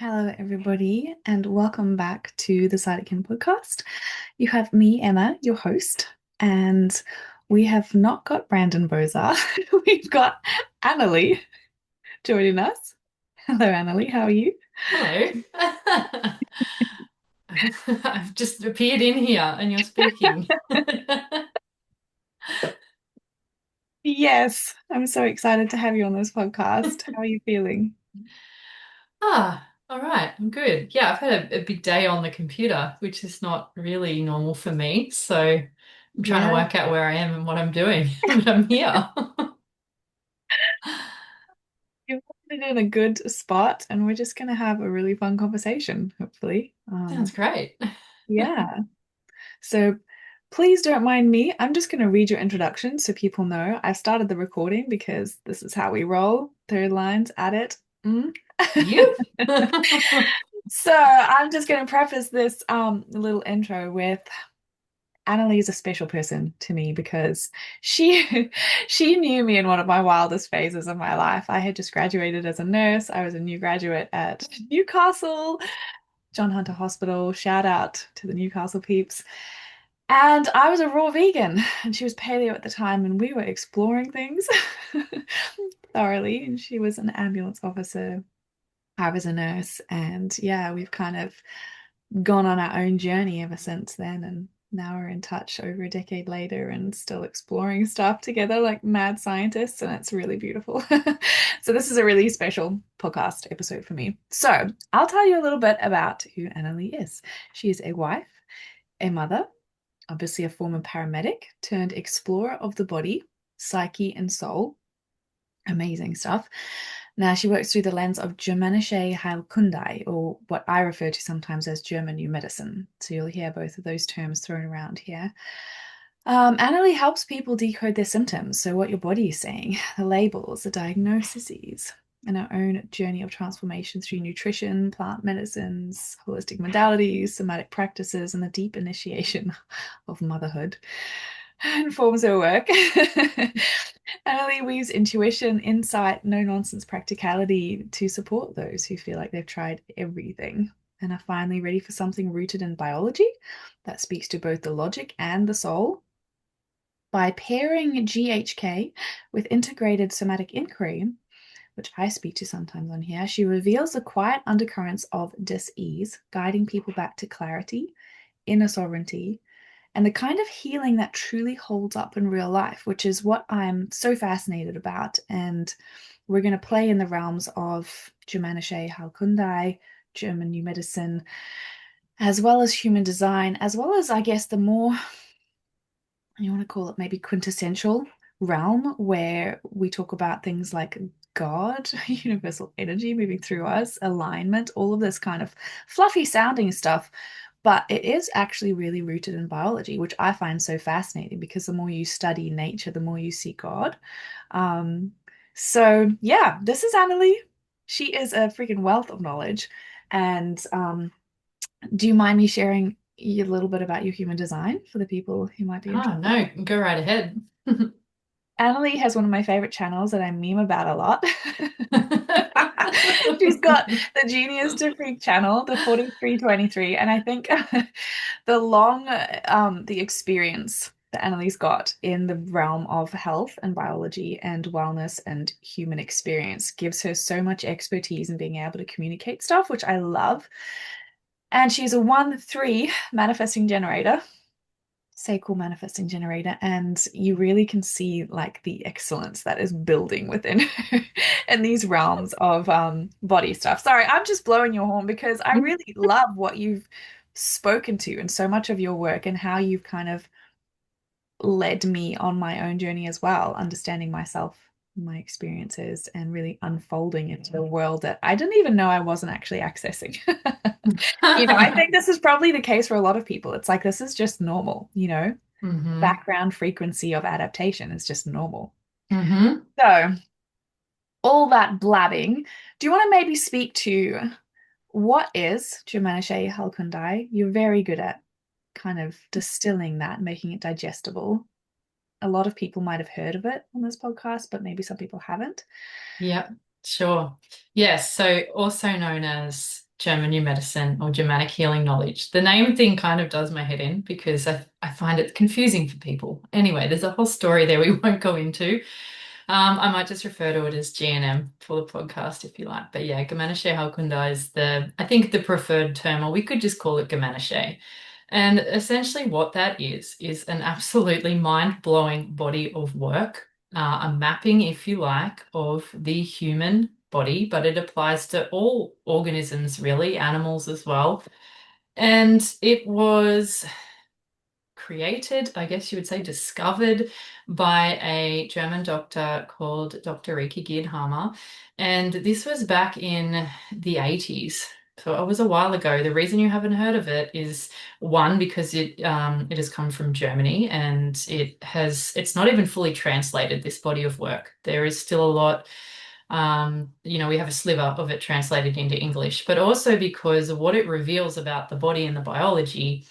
Hello, everybody, and welcome back to the Sidekin podcast. You have me, Emma, your host, and we have not got Brandon Bozar. We've got Annalie joining us. Hello, Annalie, how are you? Hello. I've just appeared in here and you're speaking. Yes, I'm so excited to have you on this podcast. How are you feeling? All right. I'm good. Yeah, I've had a big day on the computer, which is not really normal for me. So I'm trying to Yeah, work out where I am and what I'm doing, but I'm here. you've landed in a good spot, and we're just going to have a really fun conversation, hopefully. Sounds great. Yeah. So please don't mind me. I'm just going to read your introduction so people know I've started the recording because this is how we roll. Third lines at it. Mm. You? So I'm just going to preface this little intro with Annalie is a special person to me because she she knew me in one of my wildest phases of my life. I had just graduated as a nurse. I was a new graduate at Newcastle, John Hunter Hospital. Shout out to the Newcastle peeps. And I was a raw vegan, and she was paleo at the time, and we were exploring things thoroughly. And she was an ambulance officer. I was a nurse, and yeah, we've kind of gone on our own journey ever since then. And now we're in touch over a decade later and still exploring stuff together like mad scientists, and it's really beautiful. So, this is a really special podcast episode for me. So, I'll tell you a little bit about who Annalie is. She is a wife, a mother, obviously a former paramedic turned explorer of the body, psyche, and soul. Amazing stuff. Now, she works through the lens of Germanische Heilkunde, or what I refer to sometimes as German New Medicine. So you'll hear both of those terms thrown around here. Annalie helps people decode their symptoms, so what your body is saying, the labels, the diagnoses, and our own journey of transformation through nutrition, plant medicines, holistic modalities, somatic practices, and the deep initiation of motherhood informs her work. Annalie weaves intuition, insight, no nonsense practicality to support those who feel like they've tried everything and are finally ready for something rooted in biology that speaks to both the logic and the soul. By pairing GHK with integrated somatic inquiry, which I speak to sometimes on here, she reveals the quiet undercurrents of dis-ease, guiding people back to clarity, inner sovereignty, and the kind of healing that truly holds up in real life, which is what I'm so fascinated about. And we're going to play in the realms of Germanische Heilkunde, German New Medicine, as well as human design, as well as, I guess, the more you want to call it maybe quintessential realm where we talk about things like God, universal energy moving through us, alignment, all of this kind of fluffy sounding stuff. But it is actually really rooted in biology, which I find so fascinating because the more you study nature, the more you see God. Um, so yeah, this is Annalie. She is a freaking wealth of knowledge. And do you mind me sharing a little bit about your human design for the people who might be Oh, interested? no, go right ahead. Annalie has one of my favorite channels that I meme about a lot. She's got the Genius to Freak channel, the 4323, and I think the experience that Annalie's got in the realm of health and biology and wellness and human experience gives her so much expertise in being able to communicate stuff, which I love. And she's a 1-3 manifesting generator, sacral manifesting generator, and you really can see like the excellence that is building within in these realms of body stuff. Sorry, I'm just blowing your horn because I really love what you've spoken to and so much of your work and how you've kind of led me on my own journey as well, understanding myself, my experiences, and really unfolding into a world that I didn't even know I wasn't actually accessing. I think this is probably the case for a lot of people. It's like this is just normal, hmm background frequency of adaptation is just normal. hmm So, all that blabbing, do you want to maybe speak to what is Germanische Heilkunde? You're very good at kind of distilling that, making it digestible. A lot of people might have heard of it on this podcast, but maybe some people haven't. Yep, sure. Yes, so also known as German new medicine or Germanic healing knowledge. The name thing kind of does my head in because I find it confusing for people. Anyway, there's a whole story there we won't go into. I might just refer to it as GNM for the podcast if you like. But yeah, Germanische Heilkunde is I think the preferred term, or we could just call it Germanische. And essentially what that is an absolutely mind-blowing body of work, a mapping, if you like, of the human body, but it applies to all organisms, really, animals as well. And it was created, I guess you would say discovered by a German doctor called Dr. Riki Giedhammer. And this was back in the 80s. So it was a while ago. The reason you haven't heard of it is one, because it has come from Germany and it's not even fully translated, this body of work. There is still a lot we have a sliver of it translated into English, but also because of what it reveals about the body and the biology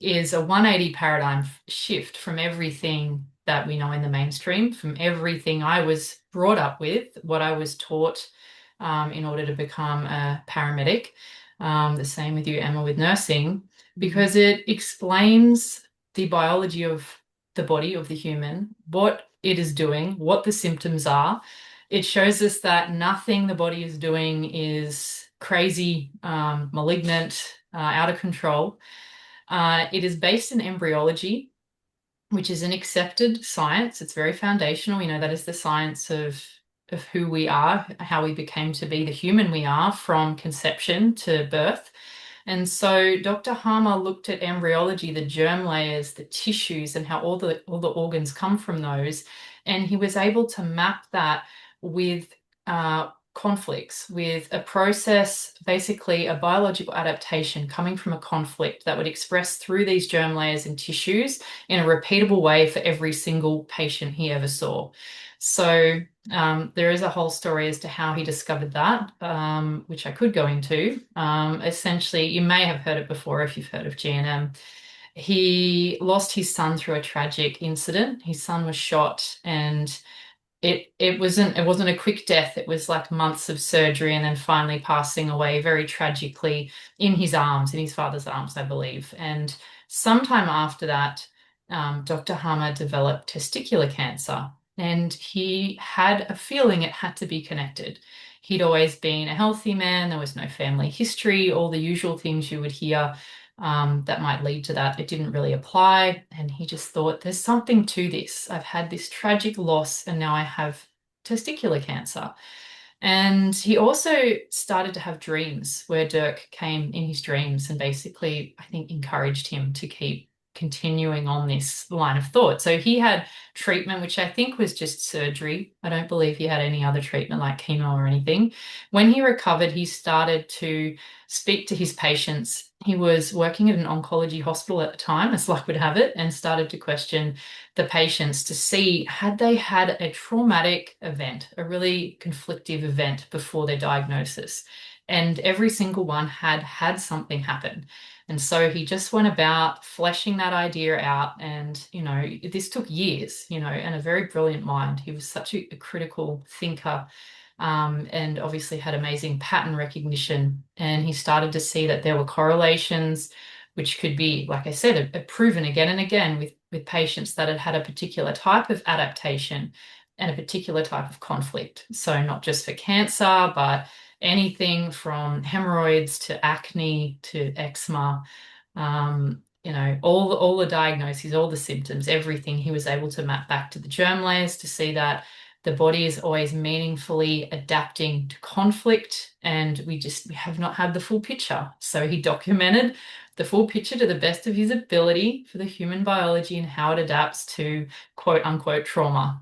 is a 180 paradigm shift from everything that we know in the mainstream, from everything I was brought up with, what I was taught in order to become a paramedic. The same with you, Emma, with nursing, Mhm. because it explains the biology of the body of the human, what it is doing, what the symptoms are. It shows us that nothing the body is doing is crazy, malignant, out of control. It is based in embryology, which is an accepted science. It's very foundational. You know, that is the science of who we are, how we became to be the human we are from conception to birth. And so Dr. Harmer looked at embryology, the germ layers, the tissues, and how all the organs come from those. And he was able to map that with conflicts, with a process, basically a biological adaptation coming from a conflict that would express through these germ layers and tissues in a repeatable way for every single patient he ever saw. So there is a whole story as to how he discovered that, which I could go into. Essentially, you may have heard it before if you've heard of GNM. He lost his son through a tragic incident. His son was shot, and it wasn't a quick death. It was like months of surgery and then finally passing away very tragically in his arms, in his father's arms, I believe. And sometime after that, Dr. Harmer developed testicular cancer, and he had a feeling it had to be connected. He'd always been a healthy man. There was no family history, all the usual things you would hear that might lead to that. It didn't really apply. And he just thought, there's something to this. I've had this tragic loss and now I have testicular cancer. And he also started to have dreams where Dirk came in his dreams and basically, I think, encouraged him to keep continuing on this line of thought. So he had treatment, which I think was just surgery. I don't believe he had any other treatment like chemo or anything. When he recovered, he started to speak to his patients. He was working at an oncology hospital at the time, as luck would have it, and started to question the patients to see had they had a traumatic event, a really conflictive event before their diagnosis. And every single one had had something happen. And so he just went about fleshing that idea out. And, this took years, and a very brilliant mind. He was such a critical thinker, and obviously had amazing pattern recognition. And he started to see that there were correlations, which could be, like I said, proven again and again with patients that had had a particular type of adaptation and a particular type of conflict. So not just for cancer, but anything from hemorrhoids to acne to eczema, all the diagnoses, all the symptoms, everything he was able to map back to the germ layers to see that the body is always meaningfully adapting to conflict, and we have not had the full picture. So he documented the full picture to the best of his ability for the human biology and how it adapts to quote unquote trauma.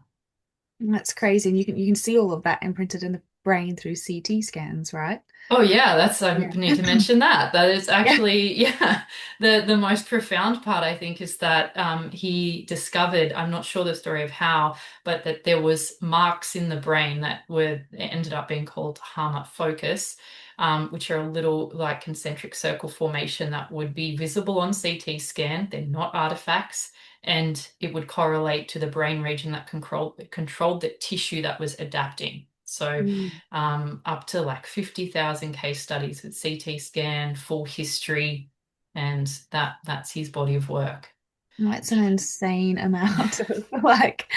That's crazy. And you can see all of that imprinted in the brain through CT scans, right? Oh yeah, I Yeah. need to mention that. That is Yeah. actually, yeah, the most profound part I think is that he discovered, I'm not sure the story of how, but that there was marks in the brain that ended up being called Harmut focus, which are a little like concentric circle formation that would be visible on CT scan. They're not artifacts. And it would correlate to the brain region that controlled the tissue that was adapting. So Mm. up to like 50,000 case studies with CT scan, full history, and that's his body of work. That's an insane amount of like,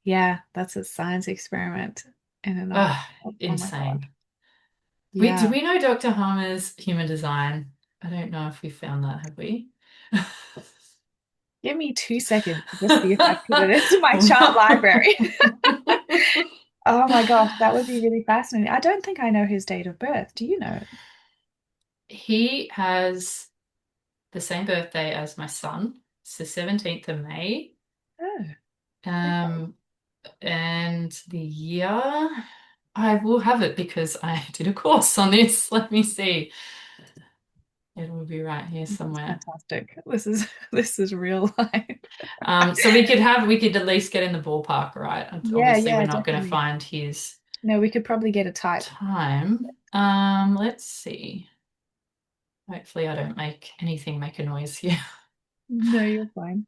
yeah, that's a science experiment in and of Ah, itself. Oh my gosh. insane. Do Yeah. we know Dr. Harmer's human design? I don't know if we found that, have we? Give me 2 seconds to just see if I put it into my child library. Oh my gosh, that would be really fascinating. I don't think I know his date of birth. Do you know it? He has the same birthday as my son. It's the 17th of May. Oh, okay. Um, and the year, I will have it because I did a course on this. Let me see. It will be right here This is somewhere. fantastic. This is real life. So we could at least get in the ballpark, right? And Yeah, obviously, we're yeah, not going to definitely. find his No, we could probably get a type. time. Let's see. Hopefully, I don't make a noise here. No, you're fine.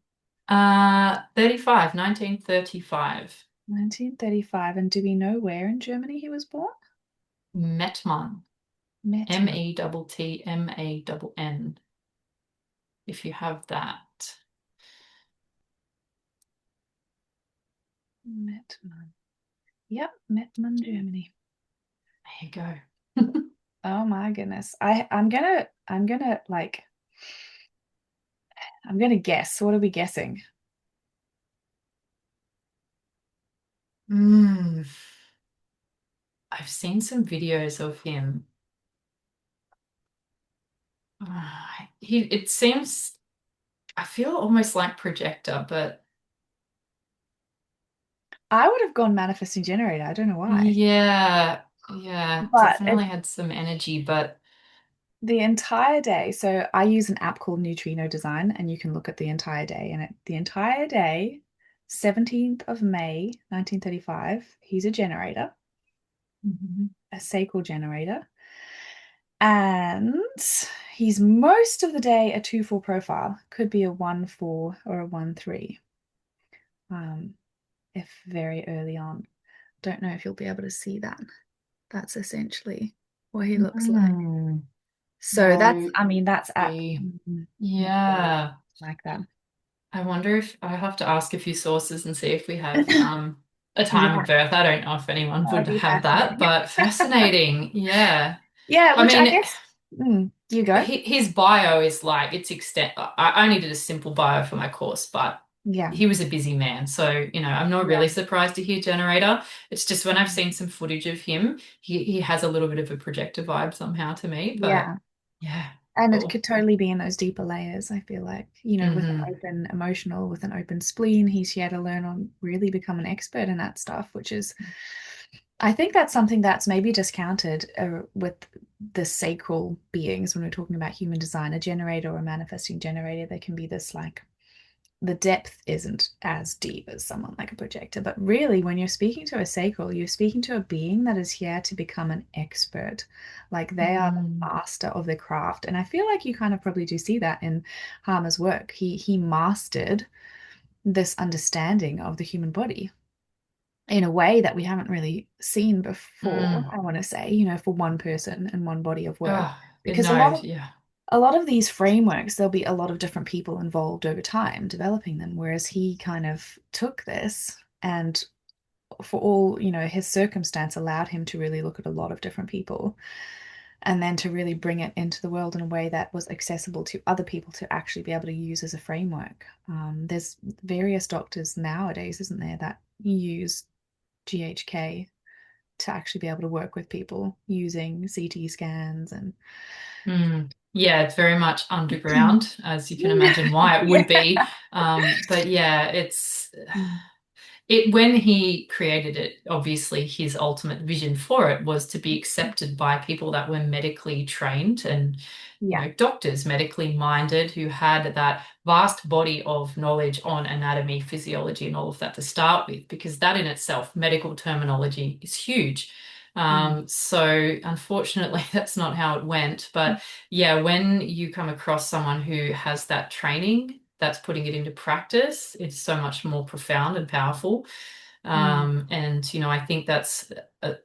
35, 1935. 1935. And do we know where in Germany he was born? Mettmann. Mettmann. Mettmann. If you have that. Mettmann. Yep, Mettmann, Germany. There you go. Oh my goodness. I'm gonna like I'm gonna guess. What are we guessing? Mm, I've seen some videos of him. It seems, I feel almost like projector, but I would have gone manifesting generator. I don't know why. yeah, yeah, But definitely it's had some energy, but the entire day. So I use an app called Neutrino Design, and you can look at the entire day. And the entire day, 17th of May, 1935, he's a generator, Mhm. a sacral generator. And he's most of the day a 2-4 profile. Could be a 1-4 or a 1-3. Um, if very early on. Don't know if you'll be able to see that. That's essentially what he looks like. Hmm. So that's, No, I mean, that's app we, material yeah. like that. I wonder if I have to ask a few sources and see if we have a time of Yeah, birth. I don't know if anyone that would would be have that, fascinating. but fascinating. Yeah. Yeah, I which I mean, guess, you go. his bio is like it's extent. I only did a simple bio for my course, but Yeah, he was a busy man. So, I'm not yeah, really surprised to hear generator. It's just when I've mhm, seen some footage of him, he has a little bit of a projector vibe somehow to me, but yeah. yeah, And it cool. could totally be in those deeper layers, I feel like, with an Hmm. open emotional, with an open spleen, he's here to learn on really become an expert in that stuff, which is, I think that's something that's maybe discounted with the sacral beings when we're talking about human design, a generator or a manifesting generator. There can be this like the depth isn't as deep as someone like a projector. But really, when you're speaking to a sacral, you're speaking to a being that is here to become an expert. Like they are the Mm. master of their craft. And I feel like you kind of probably do see that in Harmer's work. He mastered this understanding of the human body in a way that we haven't really seen before, Mm. I want to say, for one person and one body of work. Oh, Because no, yeah. a lot of these frameworks, there'll be a lot of different people involved over time developing them, whereas he kind of took this and for all, his circumstance allowed him to really look at a lot of different people and then to really bring it into the world in a way that was accessible to other people to actually be able to use as a framework. There's various doctors nowadays, isn't there, that use GHK to actually be able to work with people using CT scans and Mm. Yeah, it's very much underground, as you can imagine why it would yeah. be. But yeah, it's Mm. it when he created it, obviously his ultimate vision for it was to be accepted by people that were medically trained and, Yeah. doctors, medically minded, who had that vast body of knowledge on anatomy, physiology, and all of that to start with, because that in itself, medical terminology is huge. Mm. So unfortunately, that's not how it went. But yeah, when you come across someone who has that training, that's putting it into practice, it's so much more profound and powerful. Mm. And, I think that's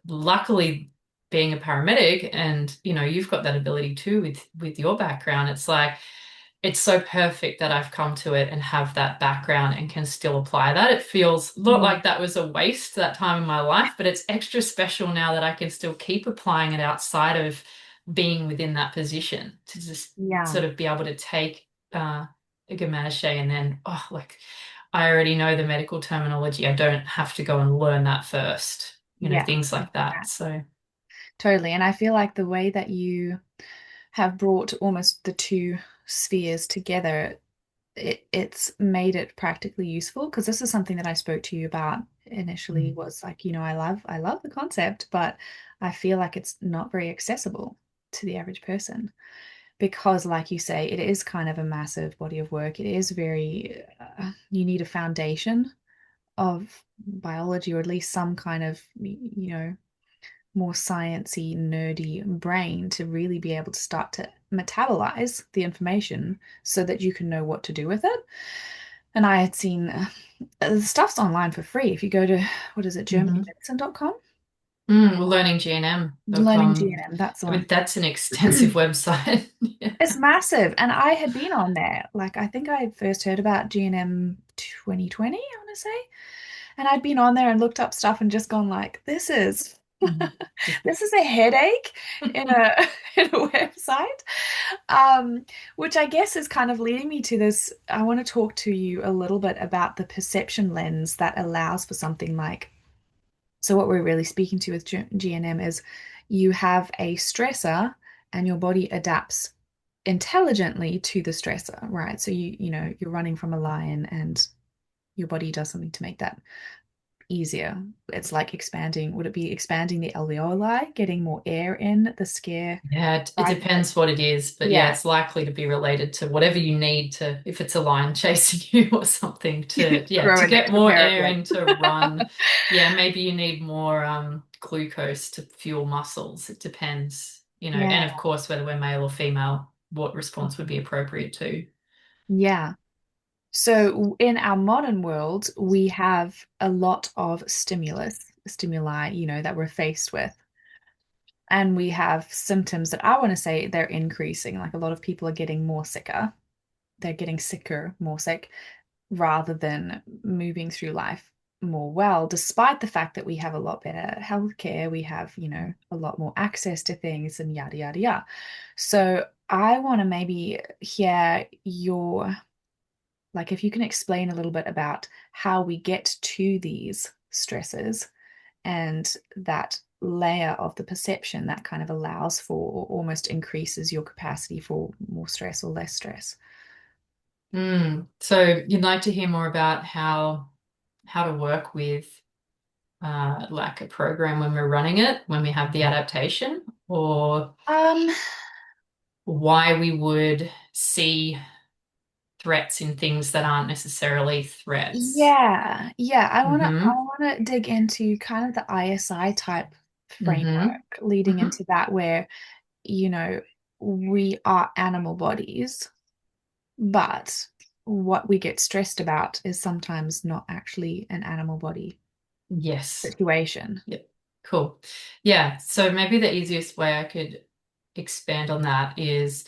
luckily being a paramedic and, you've got that ability too with your background. It's like, it's so perfect that I've come to it and have that background and can still apply that. It feels not Mm. like that was a waste that time in my life, but it's extra special now that I can still keep applying it outside of being within that position to just Yeah, sort of be able to take a Gamache and then, oh, like I already know the medical terminology. I don't have to go and learn that first, yeah, things like that. yeah, So, totally. And I feel like the way that you have brought almost the two spheres together, it's made it practically useful because this is something that I spoke to you about initially was like, I love the concept, but I feel like it's not very accessible to the average person because, like you say, it is kind of a massive body of work. It is very, you need a foundation of biology or at least some kind of, more sciencey, nerdy brain to really be able to start to metabolize the information so that you can know what to do with it. And I had seen the stuff's online for free. If you go to, what is it, mhm. germanymedicine.com? Well, Learning learninggmm.com. GNM, that's the I mean, one. that's an extensive website. Yeah. It's massive. And I had been on there. Like, I think I first heard about GNM 2020, I want to say. And I'd been on there and looked up stuff and just gone like, this is Mhm. Just this is a headache in a in a website. Which I guess is kind of leading me to this. I want to talk to you a little bit about the perception lens that allows for something like, so what we're really speaking to with GNM is you have a stressor and your body adapts intelligently to the stressor, right? So you're running from a lion and your body does something to make that easier. It's like expanding, would it be expanding the alveoli, getting more air in the scare, Yeah, it right? depends what it is, but yeah, Yeah, it's likely to be related to whatever you need to, if it's a lion chasing you or something grow to an get extra more pair of air in legs. to run. Yeah, maybe you need more glucose to fuel muscles. It depends, Yeah, and of course, whether we're male or female, what response would be appropriate too. yeah. So in our modern world, we have a lot of stimuli, that we're faced with. And we have symptoms that I want to say they're increasing. Like a lot of people are getting more sicker. They're getting sicker, more sick, rather than moving through life more well, despite the fact that we have a lot better healthcare, we have, a lot more access to things and yada, yada, yada. So I want to maybe hear like, if you can explain a little bit about how we get to these stresses and that layer of the perception that kind of allows for or almost increases your capacity for more stress or less stress. So you'd like to hear more about how to work with like a program when we're running it, when we have the adaptation, or Um, why we would see threats in things that aren't necessarily threats. yeah. I Mm-hmm. wanna dig into kind of the ISI type Mm-hmm. framework leading Mm-hmm. into that where, you know, we are animal bodies, but what we get stressed about is sometimes not actually an animal body Yes. situation. Yep. Cool. Yeah. So maybe the easiest way I could expand on that is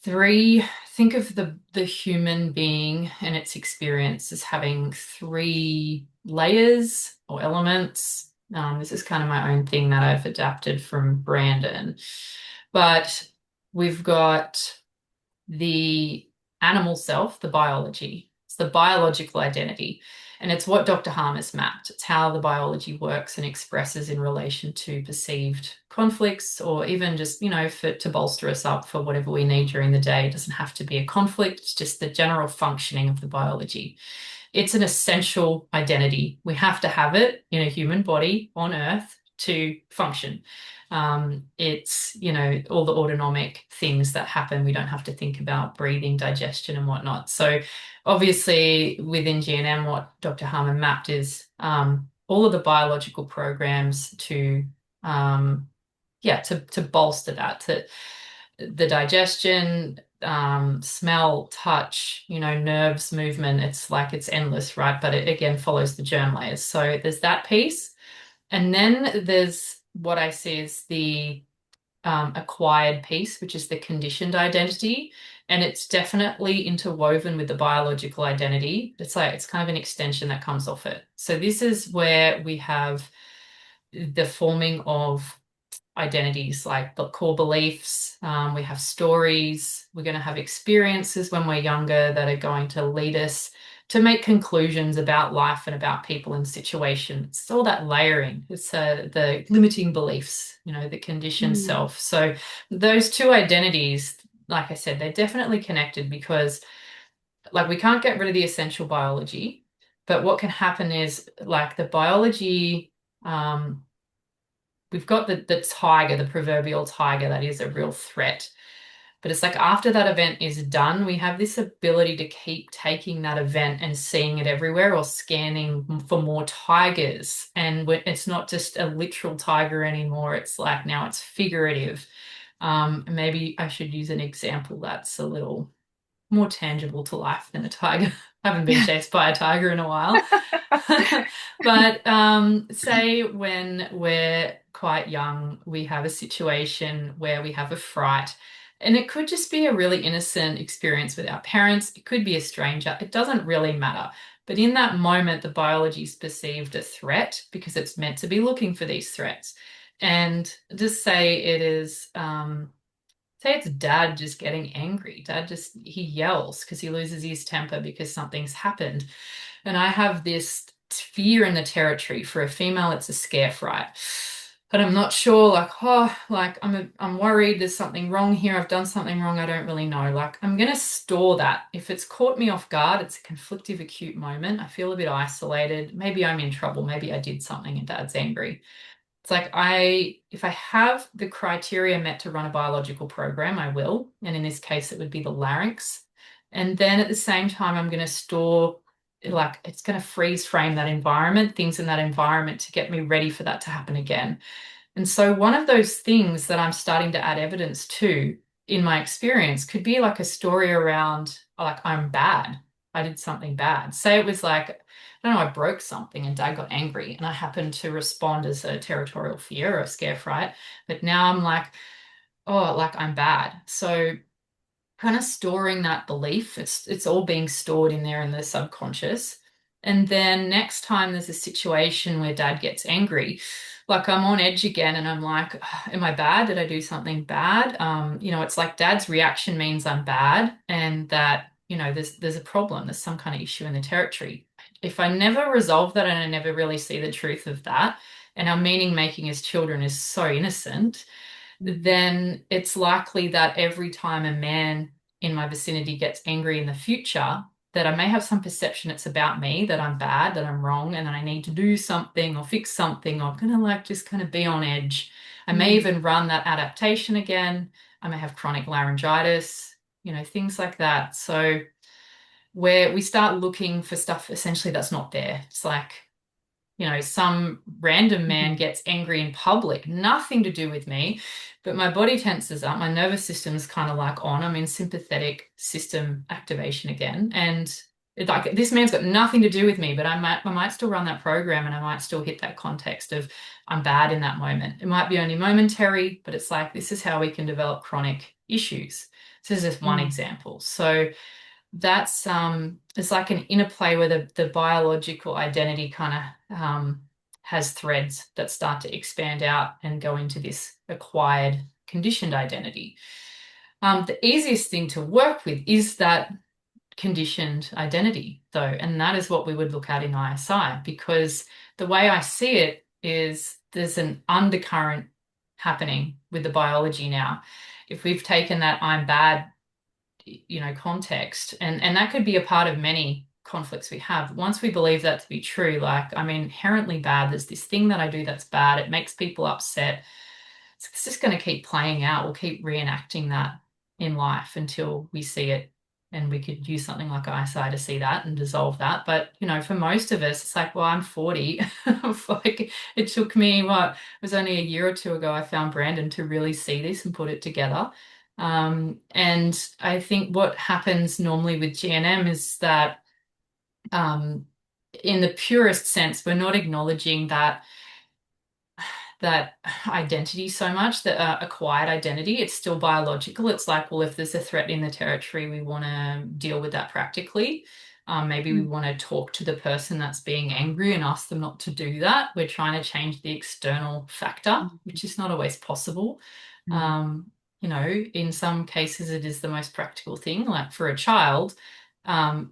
think of the human being and its experience as having three layers or elements. This is kind of my own thing that I've adapted from Brandon. But we've got the animal self, the biology. It's the biological identity. And it's what Dr. Harmer's mapped. It's how the biology works and expresses in relation to perceived conflicts, or even just, to bolster us up for whatever we need during the day. It doesn't have to be a conflict, it's just the general functioning of the biology. It's an essential identity. We have to have it in a human body on Earth to function. It's, all the autonomic things that happen. We don't have to think about breathing, digestion, and whatnot. So, obviously, within GNM, what Dr. Harmon mapped is all of the biological programs um, to bolster that, to the digestion, smell, touch, nerves, movement. It's like it's endless, right? But it again follows the germ layers. So there's that piece. And then there's what I see as the acquired piece, which is the conditioned identity. And it's definitely interwoven with the biological identity. It's kind of an extension that comes off it. So this is where we have the forming of identities like the core beliefs. We have stories. We're going to have experiences when we're younger that are going to lead us to make conclusions about life and about people and situations. It's all that layering. It's the limiting beliefs, the conditioned Mm. self. So those two identities, like I said, they're definitely connected because like we can't get rid of the essential biology, but what can happen is like the biology, we've got the tiger, the proverbial tiger that is a real threat. But it's like after that event is done, we have this ability to keep taking that event and seeing it everywhere or scanning for more tigers. And it's not just a literal tiger anymore. It's like now it's figurative. Maybe I should use an example that's a little more tangible to life than a tiger. I haven't been chased by a tiger in a while. But say when we're quite young, we have a situation where we have a fright, and it could just be a really innocent experience with our parents. It could be a stranger. It doesn't really matter. But in that moment, the biology's perceived a threat because it's meant to be looking for these threats. And just say it is, say it's dad just getting angry. Dad just, he yells because he loses his temper because something's happened. And I have this fear in the territory. For a female, it's a scare fright. But I'm not sure, like, oh, like I'm worried there's something wrong here. I've done something wrong. I don't really know. Like, I'm gonna store that. If it's caught me off guard, it's a conflictive, acute moment. I feel a bit isolated. Maybe I'm in trouble. Maybe I did something and dad's angry. It's like if I have the criteria met to run a biological program, I will. And in this case, it would be the larynx. And then at the same time, I'm going to store, like, it's going to freeze frame that environment, things in that environment to get me ready for that to happen again. And so one of those things that I'm starting to add evidence to in my experience could be like a story around, like, I'm bad. I did something bad. Say it was like, I don't know, I broke something and dad got angry and I happened to respond as a territorial fear or a scare fright. But now I'm like, oh, like I'm bad. So kind of storing that belief. It's all being stored in there in the subconscious. And then next time there's a situation where dad gets angry, like I'm on edge again and I'm like, am I bad? Did I do something bad? It's like dad's reaction means I'm bad and that, there's a problem, there's some kind of issue in the territory. If I never resolve that and I never really see the truth of that, and our meaning making as children is so innocent, then it's likely that every time a man in my vicinity gets angry in the future, that I may have some perception it's about me, that I'm bad, that I'm wrong, and that I need to do something or fix something, or I'm gonna like just kind of be on edge. I may Mm. even run that adaptation again. I may have chronic laryngitis, things like that. So where we start looking for stuff essentially that's not there. It's like some random man Mhm. gets angry in public, nothing to do with me, but my body tenses up, my nervous system's kind of like on. I'm in sympathetic system activation again. And like this man's got nothing to do with me, but I might still run that program and I might still hit that context of I'm bad in that moment. It might be only momentary, but it's like this is how we can develop chronic issues. So this is just one Mm. example. So that's it's like an interplay where the biological identity kind of has threads that start to expand out and go into this acquired conditioned identity. The easiest thing to work with is that conditioned identity, though, and that is what we would look at in ISI because the way I see it is there's an undercurrent happening with the biology now. If we've taken that I'm bad context and that could be a part of many conflicts we have once we believe that to be true, like I'm inherently bad, there's this thing that I do that's bad, it makes people upset, it's just going to keep playing out, we'll keep reenacting that in life until we see it, and we could use something like ISI to see that and dissolve that. But for most of us it's like, well, I'm 40. Like it took me, what, it was only a year or two ago I found Brandon to really see this and put it together. And I think what happens normally with GNM is that, um, in the purest sense, we're not acknowledging that identity so much, that acquired identity. It's still biological. It's like, well, if there's a threat in the territory, we want to deal with that practically. Maybe we Mm, want to talk to the person that's being angry and ask them not to do that. We're trying to change the external factor, mm, which is not always possible. mm, Um, in some cases, it is the most practical thing. Like for a child,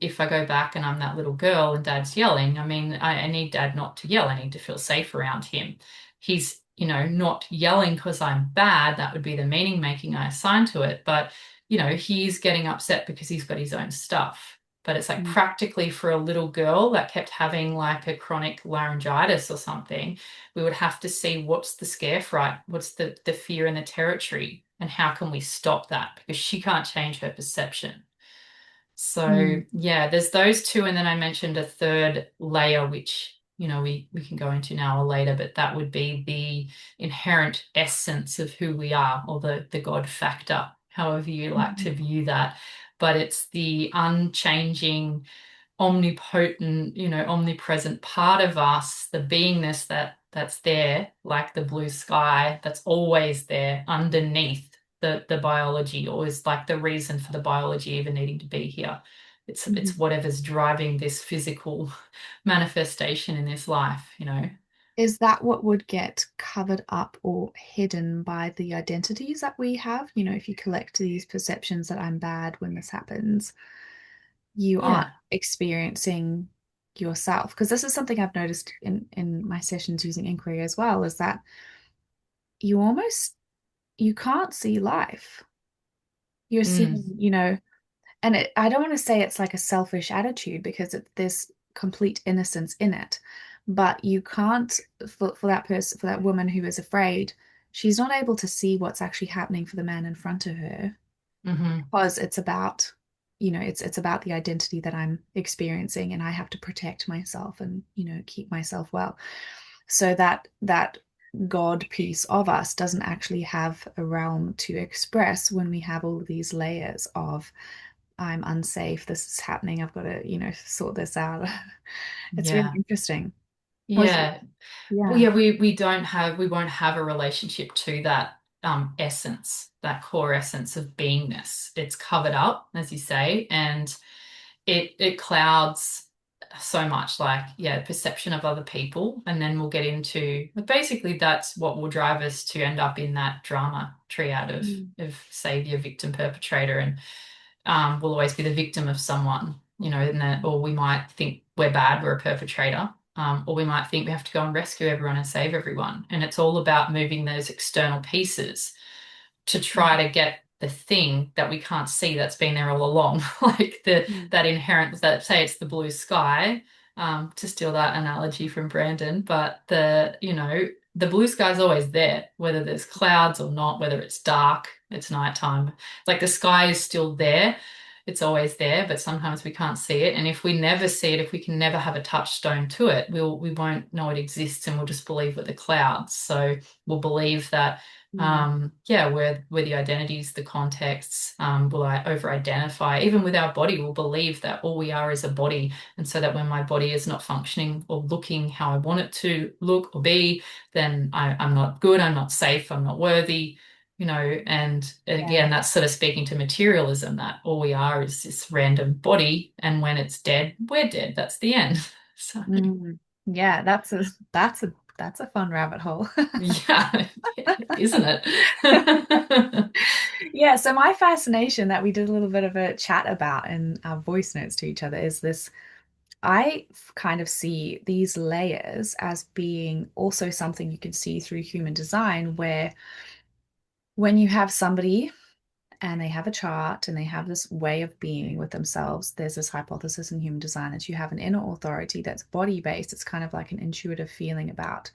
if I go back and I'm that little girl and dad's yelling, I mean, I need dad not to yell. I need to feel safe around him. He's, not yelling because I'm bad. That would be the meaning making I assign to it. But, he's getting upset because he's got his own stuff. But it's like mm, practically for a little girl that kept having like a chronic laryngitis or something, we would have to see what's the scare fright, what's the fear in the territory, and how can we stop that? Because she can't change her perception. So mm. yeah, there's those two, and then I mentioned a third layer, which we can go into now or later, but that would be the inherent essence of who we are, or the God factor, however you like to Mm. view that. But it's the unchanging, omnipotent, omnipresent part of us, the beingness that's there, like the blue sky, that's always there underneath the biology, or is like the reason for the biology even needing to be here. It's Mhm. whatever's driving this physical manifestation in this life. Is that what would get covered up or hidden by the identities that we have? If you collect these perceptions that I'm bad when this happens, you aren't Yeah. experiencing yourself. Because this is something I've noticed in my sessions using inquiry as well, is that you almost you can't see life. You're Mm. seeing, and I don't want to say it's like a selfish attitude because there's complete innocence in it, but you can't, for that person, for that woman who is afraid, she's not able to see what's actually happening for the man in front of her Hmm. because it's about, it's about the identity that I'm experiencing, and I have to protect myself and keep myself well. So that God piece of us doesn't actually have a realm to express when we have all of these layers of I'm unsafe, this is happening, I've got to, sort this out. It's really Yeah. interesting. Was Yeah. Well, Yeah. yeah, we won't have a relationship to that essence, that core essence of beingness. It's covered up, as you say, and it clouds so much, like, yeah, perception of other people. And then we'll get into, but basically that's what will drive us to end up in that drama triad of Mm. savior, victim, perpetrator, and we'll always be the victim of someone, and that, or we might think we're bad, we're a perpetrator, or we might think we have to go and rescue everyone and save everyone. And it's all about moving those external pieces to try to get the thing that we can't see that's been there all along, like Mm. that inherent, that say it's the blue sky, to steal that analogy from Brandon, but the blue sky is always there, whether there's clouds or not, whether it's dark, it's nighttime. Like the sky is still there. It's always there, but sometimes we can't see it. And if we never see it, if we can never have a touchstone to it, we won't know it exists, and we'll just believe with the clouds. So we'll believe that, Mm. yeah, where the identities, the contexts, will I over identify. Even with our body, we'll believe that all we are is a body. And so that when my body is not functioning or looking how I want it to look or be, then I'm not good, I'm not safe, I'm not worthy. And Yeah. again, that's sort of speaking to materialism, that all we are is this random body, and when it's dead, we're dead. That's the end. So Mm. Yeah, that's a fun rabbit hole. yeah, isn't it? Yeah, so my fascination that we did a little bit of a chat about in our voice notes to each other is this. Kind of see these layers as being also something you can see through human design, where when you have somebody and they have a chart and they have this way of being with themselves, there's this hypothesis in human design that you have an inner authority that's body based. It's kind of like an intuitive feeling about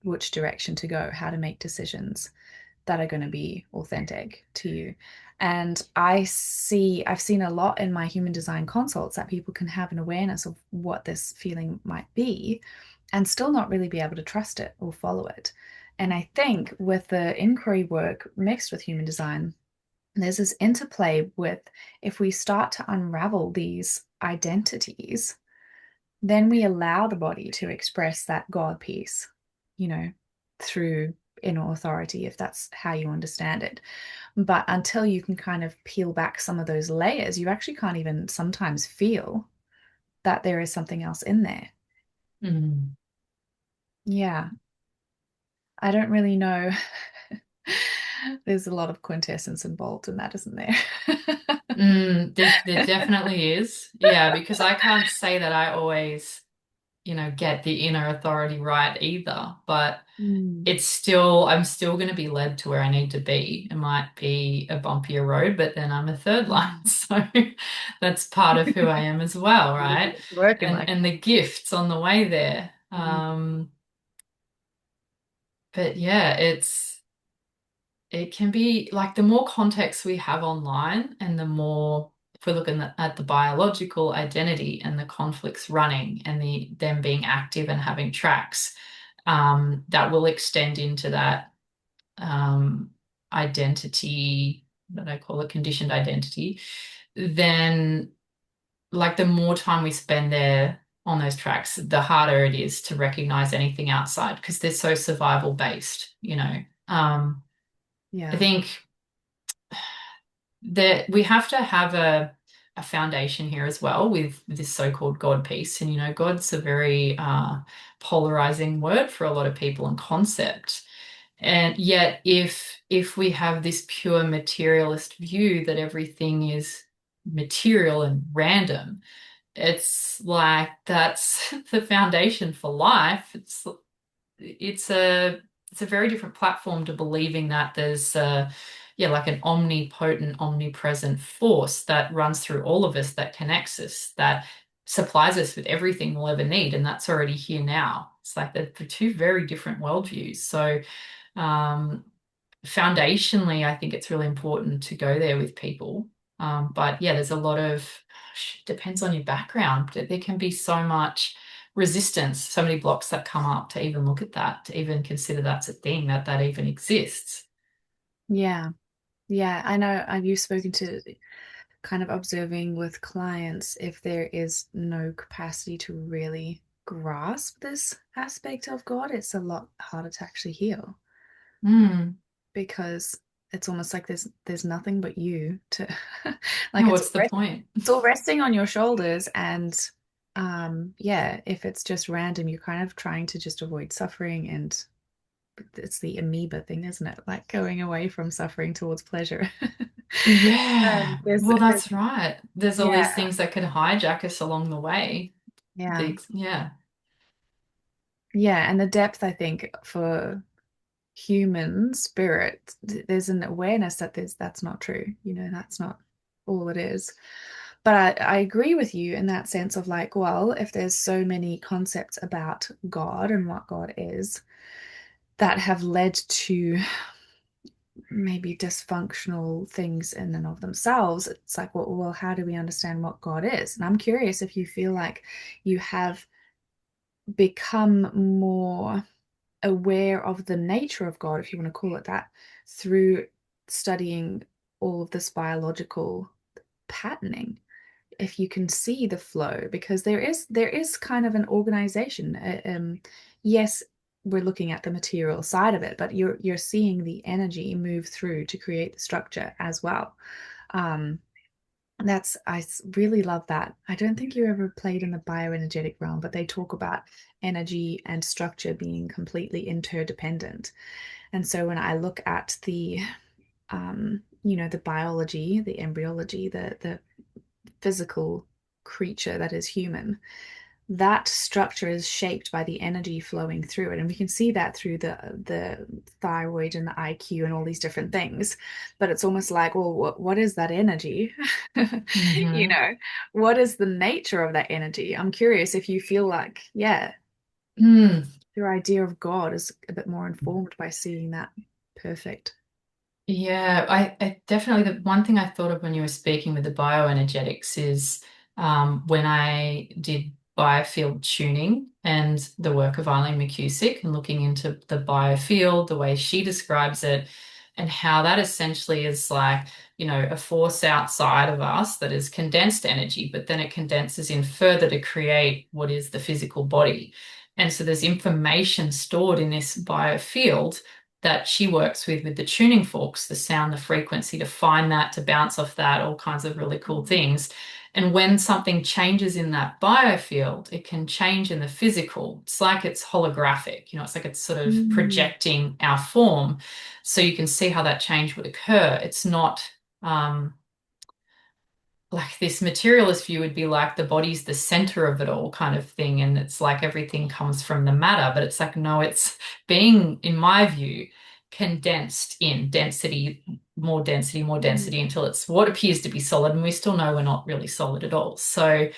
which direction to go, how to make decisions that are going to be authentic to you. And I've seen a lot in my human design consults that people can have an awareness of what this feeling might be and still not really be able to trust it or follow it. And I think with the inquiry work mixed with human design, there's this interplay with if we start to unravel these identities, then we allow the body to express that God piece, you know, through inner authority, if that's how you understand it. But until you can kind of peel back some of those layers, you actually can't even sometimes feel that there is something else in there. Mm. Yeah, I don't really know. There's a lot of quintessence involved in that, isn't there? There definitely is. Yeah, because I can't say that I always, get the inner authority right either, but Mm. I'm still going to be led to where I need to be. It might be a bumpier road, but then I'm a third line. Mm. So that's part of who I am as well, right? It's working And like and the gifts on the way there. mm. But yeah, it can be like the more context we have online and the more if we're looking at the biological identity and the conflicts running and them being active and having tracks, that will extend into that um, identity that I call it conditioned identity, then like the more time we spend there on those tracks, the harder it is to recognize anything outside because they're so survival based. I Yeah. think that we have to have a foundation here as well with this so-called God piece. And God's a very polarizing word for a lot of people and concept. And yet, if we have this pure materialist view that everything is material and random, it's like that's the foundation for life. It's a it's a very different platform to believing that there's yeah, like an omnipotent, omnipresent force that runs through all of us, that connects us, that supplies us with everything we'll ever need, and that's already here now. It's like the two very different worldviews. So um, foundationally, I think it's really important to go there with people. But yeah, there's a lot of depends on your background. There can be so much resistance, so many blocks that come up to even look at that, to even consider that's a thing that even exists. Yeah. Yeah. I know you've spoken to kind of observing with clients if there is no capacity to really grasp this aspect of God, it's a lot harder to actually heal Mm. because it's almost like there's nothing but you to like Yeah, what's the point? it's all resting on your shoulders and yeah, if it's just random, you're kind of trying to just avoid suffering and it's the amoeba thing, isn't it? Like going away from suffering towards pleasure. Yeah, well, There's that's right. There's all these yeah, things that can hijack us along the way. yeah. Yeah. Yeah, and the depth, I think, for human spirit, there's an awareness that that's not true. That's not all it is. But I agree with you in that sense of like, well, if there's so many concepts about God and what God is that have led to maybe dysfunctional things in and of themselves, it's like, well, how do we understand what God is? And I'm curious if you feel like you have become more aware of the nature of God, if you want to call it that, through studying all of this biological patterning. If you can see the flow, because there is kind of an organization. Yes, we're looking at the material side of it, but you're seeing the energy move through to create the structure as well. Um, that's really love that. I don't think you ever played in the bioenergetic realm, but they talk about energy and structure being completely interdependent. And so when I look at the biology, the embryology, the physical creature that is human, that structure is shaped by the energy flowing through it. And we can see that through the thyroid and the IQ and all these different things. But it's almost like, well, what is that energy? You Hmm. know, what is the nature of that energy? I'm curious if you feel like, yeah, Mm. your idea of God is a bit more informed by seeing that perfect. Yeah, I definitely, the one thing I thought of when you were speaking with the bioenergetics is when I did biofield tuning and the work of Eileen McCusick and looking into the biofield, the way she describes it. and how that essentially is like, a force outside of us that is condensed energy, but then it condenses in further to create what is the physical body. And so there's information stored in this biofield that she works with the tuning forks, the sound, the frequency, to find that, to bounce off that, all kinds of really cool things. And when something changes in that biofield, it can change in the physical. It's like it's holographic, it's like it's sort of Mm. projecting our form. So you can see how that change would occur. It's not um, like this materialist view would be like the body's the center of it all kind of thing. And it's like everything comes from the matter. But it's like, no, it's being, in my view, condensed in density, more Mm. density until it's what appears to be solid. And we still know we're not really solid at all. So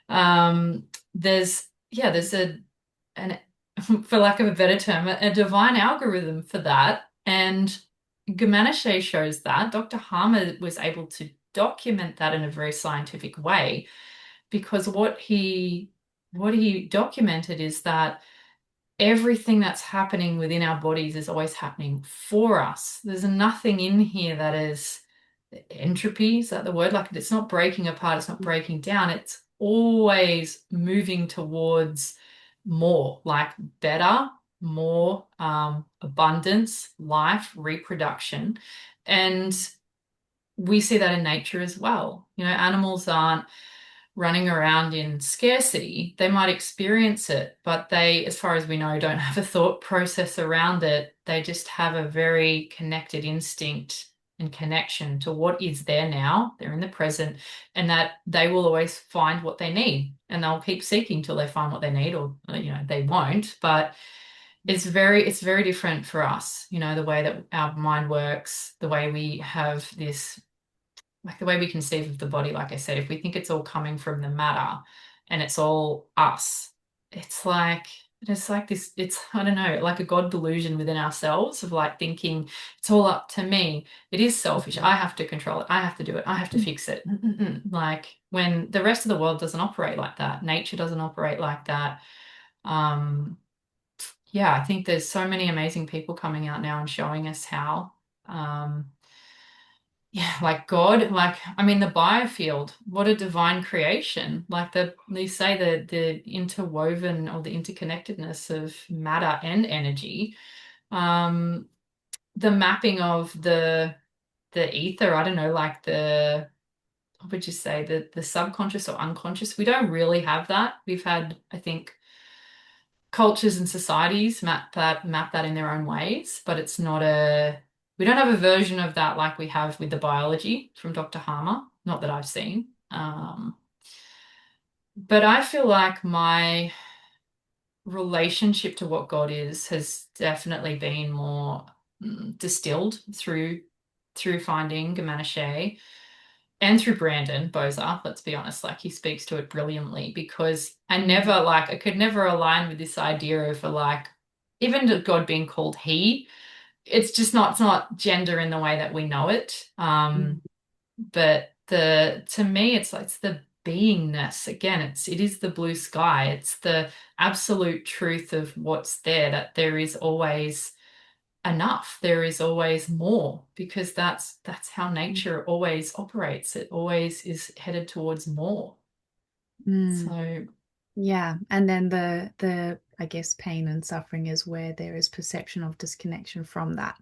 um, there's an for lack of a better term, a divine algorithm for that. And Gamanashe shows that. Dr. Harmer was able to document that in a very scientific way because what he documented is that everything that's happening within our bodies is always happening for us. There's nothing in here that is entropy, is that the word? Like it's not breaking apart, it's not breaking down, it's always moving towards more, like better, more abundance, life, reproduction. And we see that in nature as well. Animals aren't running around in scarcity. They might experience it, but they, as far as we know, don't have a thought process around it. They just have a very connected instinct and connection to what is there now. They're in the present, and that they will always find what they need, and they'll keep seeking till they find what they need, or they won't. But it's very different for us, the way that our mind works, the way we have this, like the way we conceive of the body, like I said, if we think it's all coming from the matter and it's all us, it's like this, it's, I don't know, like a God delusion within ourselves of like thinking it's all up to me. It is selfish. I have to control it. I have to do it. I have to fix it. Like when the rest of the world doesn't operate like that, nature doesn't operate like that. Um, yeah, I think there's so many amazing people coming out now and showing us how. Um, yeah, like God, like I mean the biofield, what a divine creation. Like they say the interwoven or the interconnectedness of matter and energy. Um, the mapping of the ether, I don't know, like what would you say, the subconscious or unconscious? We don't really have that. We've had, I think, cultures and societies map that in their own ways, but it's not a we don't have a version of that like we have with the biology from Dr. Harmer, not that I've seen. But I feel like my relationship to what God is has definitely been more distilled through finding Gamanashe and through Brandon Bozar, let's be honest, like he speaks to it brilliantly because I could never align with this idea of even to God being called he. It's not gender in the way that we know it. But to me, it's the beingness. Again, it is the blue sky. It's the absolute truth of what's there, that there is always enough. There is always more because that's how nature always operates. It always is headed towards more. Mm. So, Yeah, and then the I guess pain and suffering is where there is perception of disconnection from that.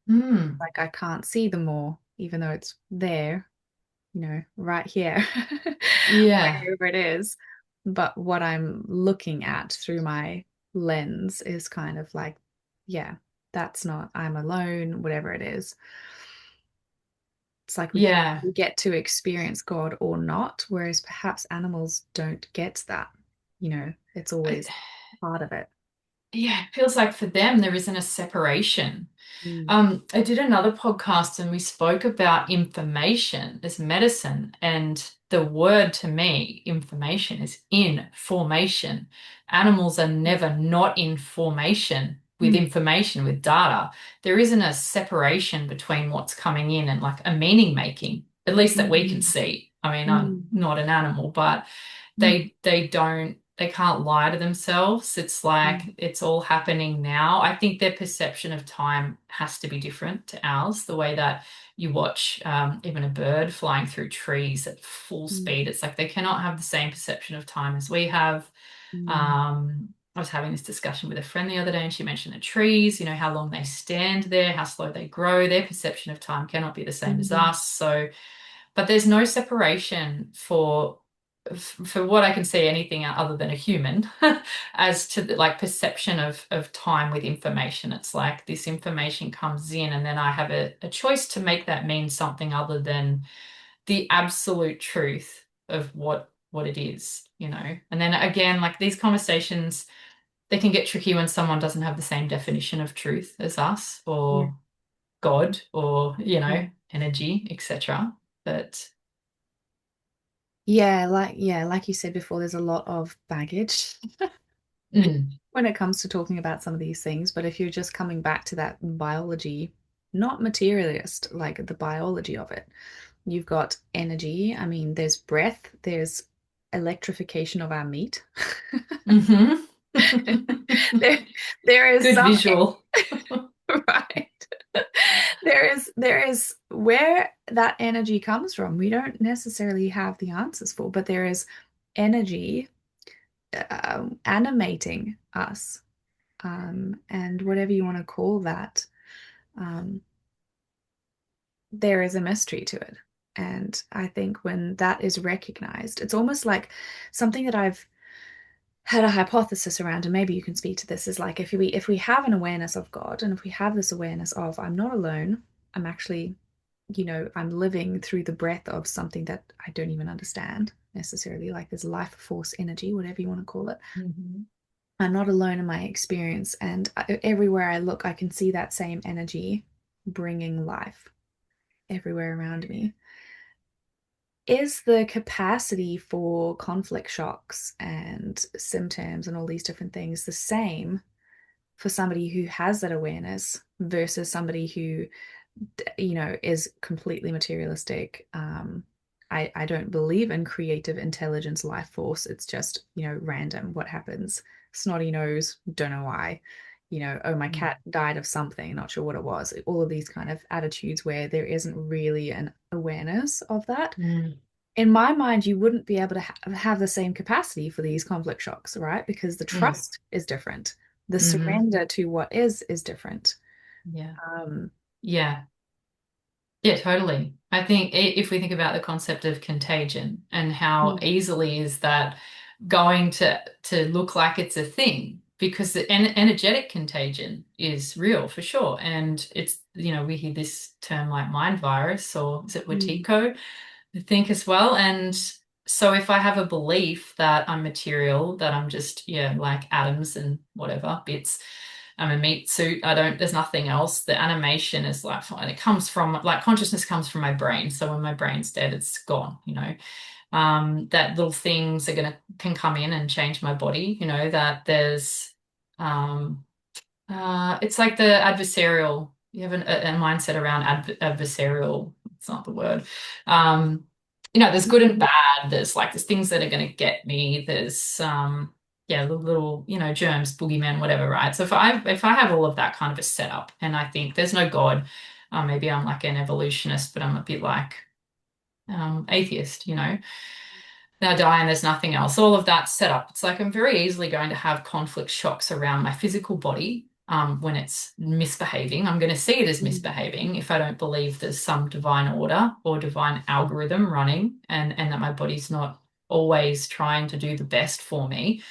mm, Like I can't see the more, even though it's there, right here, yeah, wherever it is. But what I'm looking at through my lens is kind of like, yeah, that's not, I'm alone, whatever it is. It's like yeah. we get to experience God or not, whereas perhaps animals don't get that. It's I, always part of it. yeah, it feels like for them there isn't a separation. Mm. I did another podcast and we spoke about information as medicine, and the word to me, information, is in formation. Animals are never not in formation with Mm. information, with data. There isn't a separation between what's coming in and like a meaning making, at least that we can Mm. see. I mean, I'm Mm. not an animal, but Mm. they don't. they can't lie to themselves. It's like Mm, it's all happening now. I think their perception of time has to be different to ours. The way that you watch even a bird flying through trees at full mm, speed, it's like they cannot have the same perception of time as we have. mm, I was having this discussion with a friend the other day, and she mentioned the trees, how long they stand there, how slow they grow. Their perception of time cannot be the same as mm, us. So, but there's no separation for what I can see anything other than a human as to the like perception of time with information. It's like this information comes in, and then I have a choice to make that mean something other than the absolute truth of what it is. And then again, like these conversations, they can get tricky when someone doesn't have the same definition of truth as us, yeah, or God, or yeah. energy, etc. But Yeah, like you said before, there's a lot of baggage mm, when it comes to talking about some of these things. But if you're just coming back to that biology, not materialist, like the biology of it, you've got energy. I mean, there's breath, there's electrification of our meat. hmm There, there is good some, visual. right. There is where that energy comes from. We don't necessarily have the answers for, but there is energy animating us, and whatever you want to call that, um, there is a mystery to it. And I think when that is recognized, it's almost like something that I've had a hypothesis around, and maybe you can speak to this, is like if we have an awareness of God, and if we have this awareness of I'm not alone, I'm actually, I'm living through the breath of something that I don't even understand necessarily, like this life force energy, whatever you want to call it. Mhm. I'm not alone in my experience, and everywhere I look, I can see that same energy bringing life everywhere around me. Is the capacity for conflict shocks and symptoms and all these different things the same for somebody who has that awareness versus somebody who, is completely materialistic? I don't believe in creative intelligence, life force. It's just, random what happens. Snotty nose, don't know why. Oh, my cat died of something, not sure what it was. All of these kind of attitudes where there isn't really an awareness of that. Mm, In my mind, you wouldn't be able to have the same capacity for these conflict shocks, right? Because the mm, trust is different. The hmm surrender to what is different. Yeah. Um, Yeah. Yeah, totally. I think if we think about the concept of contagion and how mm, easily is that going to look like it's a thing, because the energetic contagion is real for sure. And we hear this term like mind virus, or is it mm, Watiko, I think as well. And so if I have a belief that I'm material, that I'm just, yeah, like atoms and whatever, bits, I'm a meat suit, there's nothing else. The animation is like, and it comes from, like, consciousness comes from my brain. So when my brain's dead, it's gone. That little things can come in and change my body, that there's, um, it's like the adversarial. You have a mindset around adversarial. It's not the word. Um, there's good and bad. There's things that are going to get me. There's yeah, little germs, boogeyman, whatever, right? So if I have all of that kind of a setup, and I think there's no God, maybe I'm like an evolutionist, but I'm a bit like atheist. Now die and there's nothing else. All of that set up. It's like I'm very easily going to have conflict shocks around my physical body when it's misbehaving. I'm going to see it as mm, misbehaving if I don't believe there's some divine order or divine algorithm running, and that my body's not always trying to do the best for me.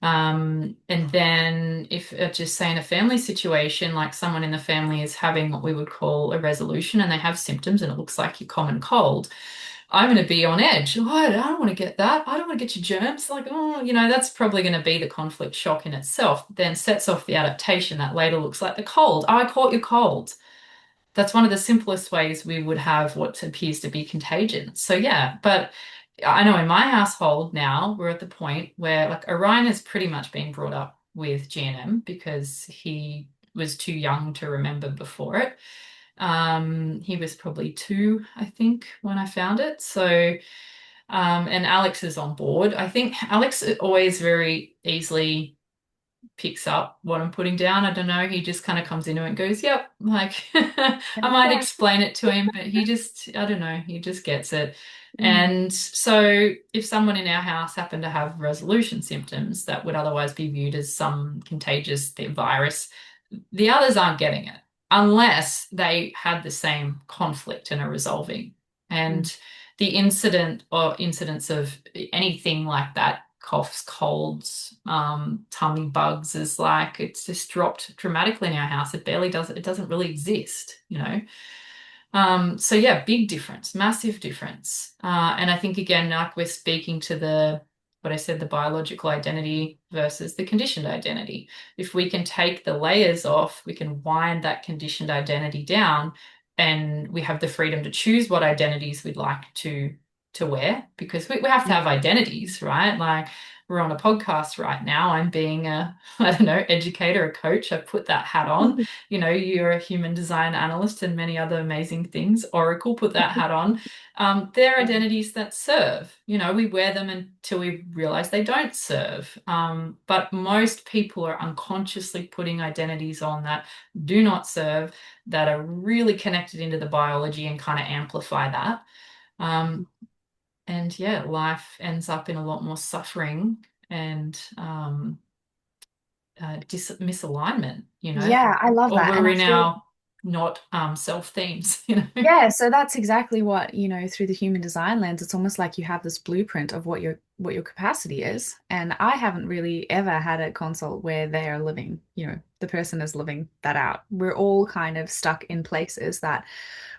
And then if just say in a family situation, like someone in the family is having what we would call a resolution and they have symptoms and it looks like your common cold, I'm going to be on edge. Oh, I don't want to get that. I don't want to get your germs. Like, oh, that's probably going to be the conflict shock in itself. Then sets off the adaptation that later looks like the cold. Oh, I caught your cold. That's one of the simplest ways we would have what appears to be contagion. So yeah, but I know in my household now, we're at the point where like Orion has pretty much been brought up with GNM because he was too young to remember before it. He was probably two, I think, when I found it. So And Alex is on board. I think Alex always very easily picks up what I'm putting down. I don't know. He just kind of comes into it and goes, yep. Like I might Okay. explain it to him, but he just, I don't know, he just gets it. Mm, And so if someone in our house happened to have resolution symptoms that would otherwise be viewed as some contagious virus, the others aren't getting it unless they had the same conflict and are resolving. mm, And the incident or incidents of anything like that, coughs, colds, tummy bugs, is like it's just dropped dramatically in our house. It barely does, it doesn't really exist, you know. So yeah, big difference, massive difference. And I think again, like we're speaking to the what I said, the biological identity versus the conditioned identity. If we can take the layers off, we can wind that conditioned identity down, and we have the freedom to choose what identities we'd like to wear because we have to have mm. identities, right? Like we're on a podcast right now. I'm being a, I don't know, educator, a coach. I put that hat on. You know, you're a human design analyst and many other amazing things. Oracle put that hat on. They're identities that serve. You know, we wear them until we realize they don't serve. But most people are unconsciously putting identities on that do not serve, that are really connected into the biology and kind of amplify that. Um, and yeah, life ends up in a lot more suffering and misalignment, you know, Yeah, I love or that. we're And I in feel, our not self themes, you know. yeah, so that's exactly what, through the human design lens, it's almost like you have this blueprint of what your capacity is. And I haven't really ever had a consult where they are living, the person is living that out. We're all kind of stuck in places that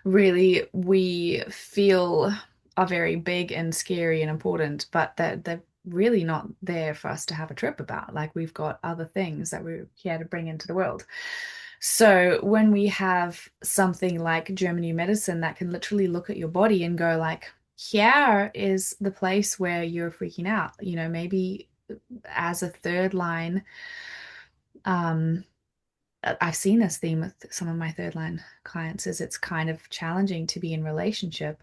really we feel are very big and scary and important, but they're really not there for us to have a trip about. Like we've got other things that we're here to bring into the world. So when we have something like German New Medicine that can literally look at your body and go like, here is the place where you're freaking out, maybe as a third line, um, I've seen this theme with some of my third line clients is it's kind of challenging to be in relationship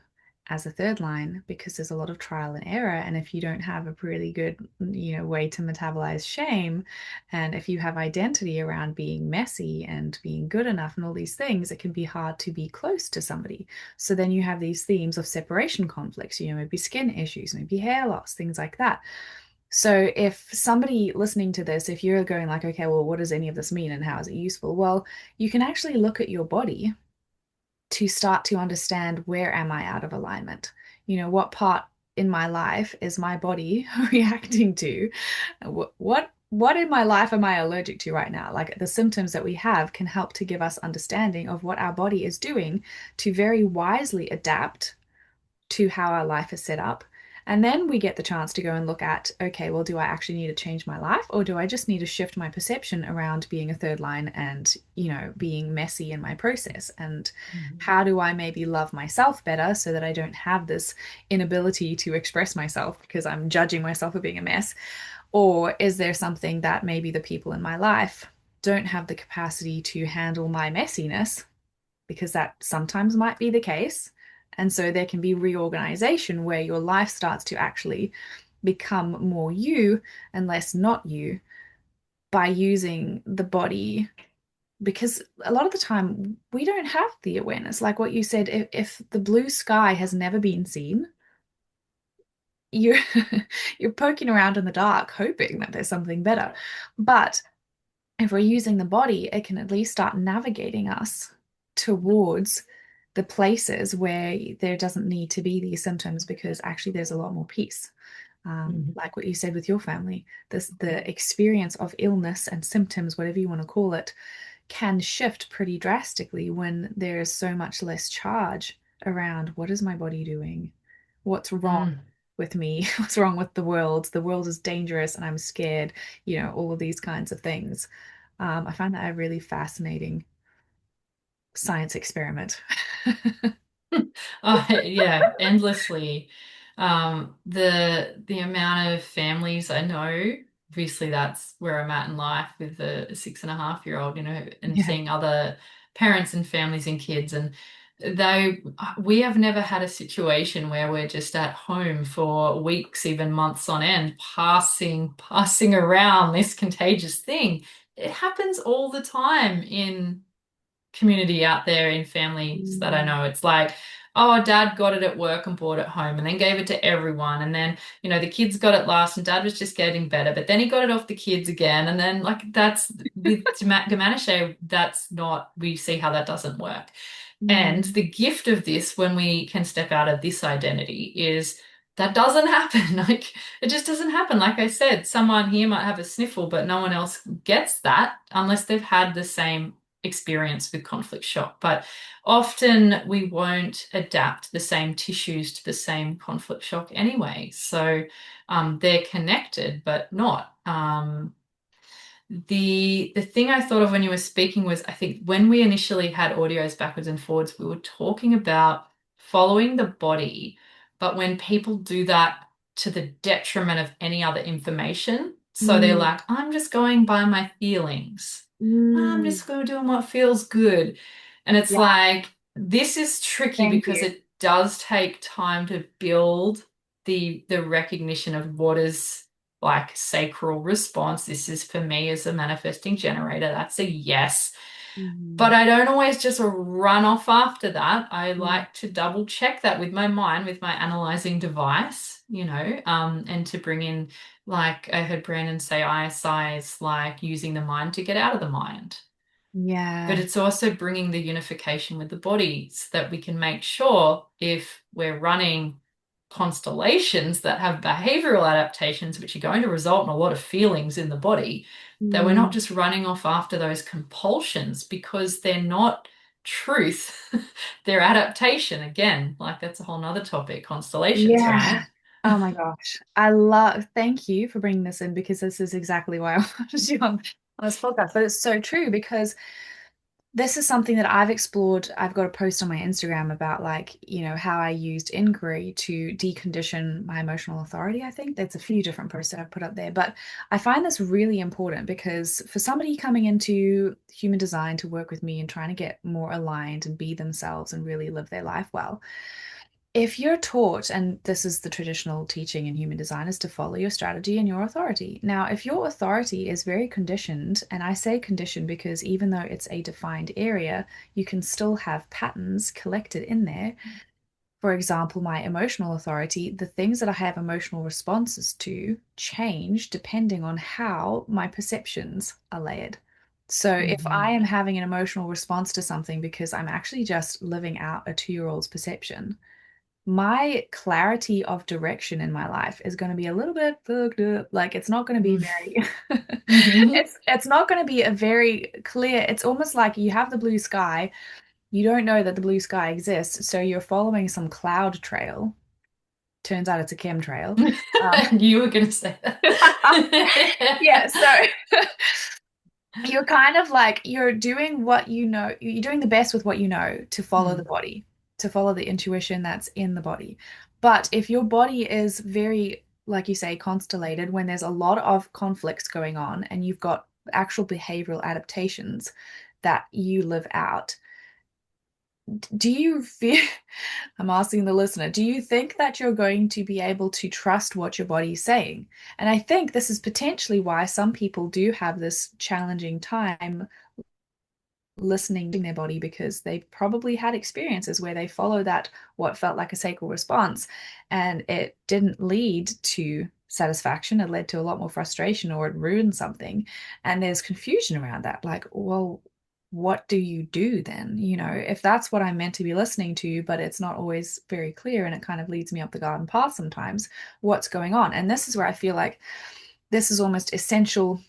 as a third line because there's a lot of trial and error. And if you don't have a really good, way to metabolize shame, and if you have identity around being messy and being good enough and all these things, it can be hard to be close to somebody. So then you have these themes of separation conflicts, maybe skin issues, maybe hair loss, things like that. So if somebody listening to this, if you're going like, okay, well, what does any of this mean and how is it useful? Well, you can actually look at your body to start to understand where am I out of alignment? What part in my life is my body reacting to? What in my life am I allergic to right now? Like the symptoms that we have can help to give us understanding of what our body is doing to very wisely adapt to how our life is set up. And then we get the chance to go and look at, okay, well, do I actually need to change my life or do I just need to shift my perception around being a third line and, being messy in my process? And Mhm. how do I maybe love myself better so that I don't have this inability to express myself because I'm judging myself for being a mess? Or is there something that maybe the people in my life don't have the capacity to handle my messiness because that sometimes might be the case. And so there can be reorganization where your life starts to actually become more you and less not you by using the body. Because a lot of the time we don't have the awareness. Like what you said, if the blue sky has never been seen, you're you're poking around in the dark hoping that there's something better. But if we're using the body, it can at least start navigating us towards the places where there doesn't need to be these symptoms because actually there's a lot more peace. Mhm. Like what you said with your family, the experience of illness and symptoms, whatever you want to call it, can shift pretty drastically when there is so much less charge around what is my body doing? What's wrong Mm. with me? What's wrong with the world? The world is dangerous and I'm scared, all of these kinds of things. I find that a really fascinating science experiment. Yeah, endlessly. The amount of families I know, obviously that's where I'm at in life with the 6.5-year-old, you know, and Yeah. seeing other parents and families and kids. And They, we have never had a situation where we're just at home for weeks, even months on end, passing around this contagious thing. It happens all the time in community out there in families that I Mm. know. It's like, oh, dad got it at work and brought it home and then gave it to everyone. And then, the kids got it last and dad was just getting better, but then he got it off the kids again. And then, like, that's with Demanche, that's not, we see how that doesn't work. And Mm. the gift of this, when we can step out of this identity, is that doesn't happen. Like, it just doesn't happen. Like I said, someone here might have a sniffle, but no one else gets that unless they've had the same experience with conflict shock. But often we won't adapt the same tissues to the same conflict shock anyway. So they're connected, but not. The thing I thought of when you were speaking was, I think when we initially had audios backwards and forwards, we were talking about following the body, but when people do that to the detriment of any other information, so they're Mm. like, I'm just going by my feelings. I'm Mm. just going doing what feels good. And it's Yeah, like, this is tricky thank because you. it does take time to build the recognition of what is like sacral response. This is for me as a manifesting generator. That's a yes. But Mm. I don't always just run off after that. I Mm. like to double check that with my mind, with my analyzing device, and to bring in, like I heard Brandon say, ISI is like using the mind to get out of the mind. But Yeah. it's also bringing the unification with the body so that we can make sure if we're running constellations that have behavioral adaptations, which are going to result in a lot of feelings in the body, that we're not Mm. just running off after those compulsions because they're not truth, they're adaptation. Again, like that's a whole nother topic, constellations, Yeah. right? Oh my gosh. Thank you for bringing this in because this is exactly why I wanted you on this podcast. But it's so true because this is something that I've explored. I've got a post on my Instagram about like, how I used inquiry to decondition my emotional authority. I think there's a few different posts that I've put up there, but I find this really important because for somebody coming into human design to work with me and trying to get more aligned and be themselves and really live their life well, if you're taught, and this is the traditional teaching in human design, is to follow your strategy and your authority. Now, if your authority is very conditioned, and I say conditioned because even though it's a defined area, you can still have patterns collected in there. For example, my emotional authority, the things that I have emotional responses to change depending on how my perceptions are layered. So if I Mhm. am having an emotional response to something because I'm actually just living out a 2-year-old's perception, my clarity of direction in my life is going to be a little bit fucked up. Like it's not going to be very Mhm. it's not going to be a very clear. It's almost like you have the blue sky, you don't know that the blue sky exists, so you're following some cloud trail. Turns out it's a chemtrail. Um, I knew you were going to say yeah, that. so you're kind of like you're doing what you know, you're doing the best with what you know to follow the Mm. body, to follow the intuition that's in the body. But if your body is very, like you say, constellated, when there's a lot of conflicts going on and you've got actual behavioral adaptations that you live out, do you feel, I'm asking the listener, do you think that you're going to be able to trust what your body's saying? And I think this is potentially why some people do have this challenging time listening to their body because they probably had experiences where they followed that what felt like a sacral response and it didn't lead to satisfaction. It led to a lot more frustration or it ruined something, and there's confusion around that, like, well, what do you do then, if that's what I'm meant to be listening to but it's not always very clear and it kind of leads me up the garden path sometimes, what's going on? And this is where I feel like this is almost essential,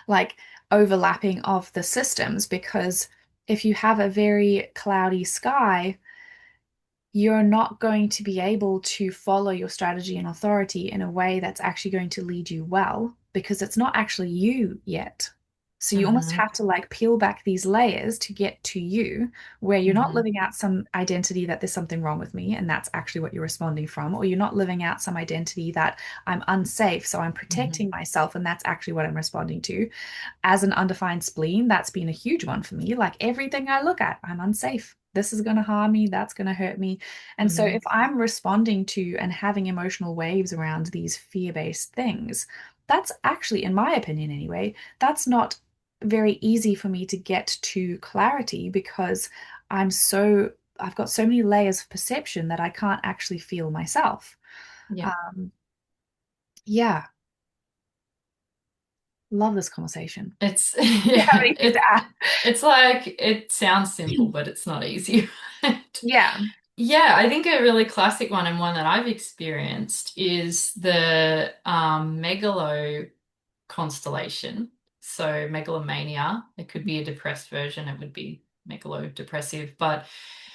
like overlapping of the systems, because if you have a very cloudy sky, you're not going to be able to follow your strategy and authority in a way that's actually going to lead you well because it's not actually you yet. So you almost Hmm. have to like peel back these layers to get to you, where you're not Hmm. living out some identity that there's something wrong with me, and that's actually what you're responding from, or you're not living out some identity that I'm unsafe, so I'm Hmm. protecting myself, and that's actually what I'm responding to. As an undefined spleen, that's been a huge one for me. Like everything I look at, I'm unsafe. This is going to harm me. That's going to hurt me. And so, if Hmm. I'm responding to and having emotional waves around these fear-based things, that's actually, in my opinion anyway, that's not very easy for me to get to clarity because I'm so, I've got so many layers of perception that I can't actually feel myself. Yeah. Um, yeah, love this conversation. It's Do you have yeah, anything to add? it's like it sounds simple, but it's not easy. Right? Yeah. Yeah, I think a really classic one and one that I've experienced is the megalo constellation. So megalomania, it could be a depressed version, it would be megalo-depressive, but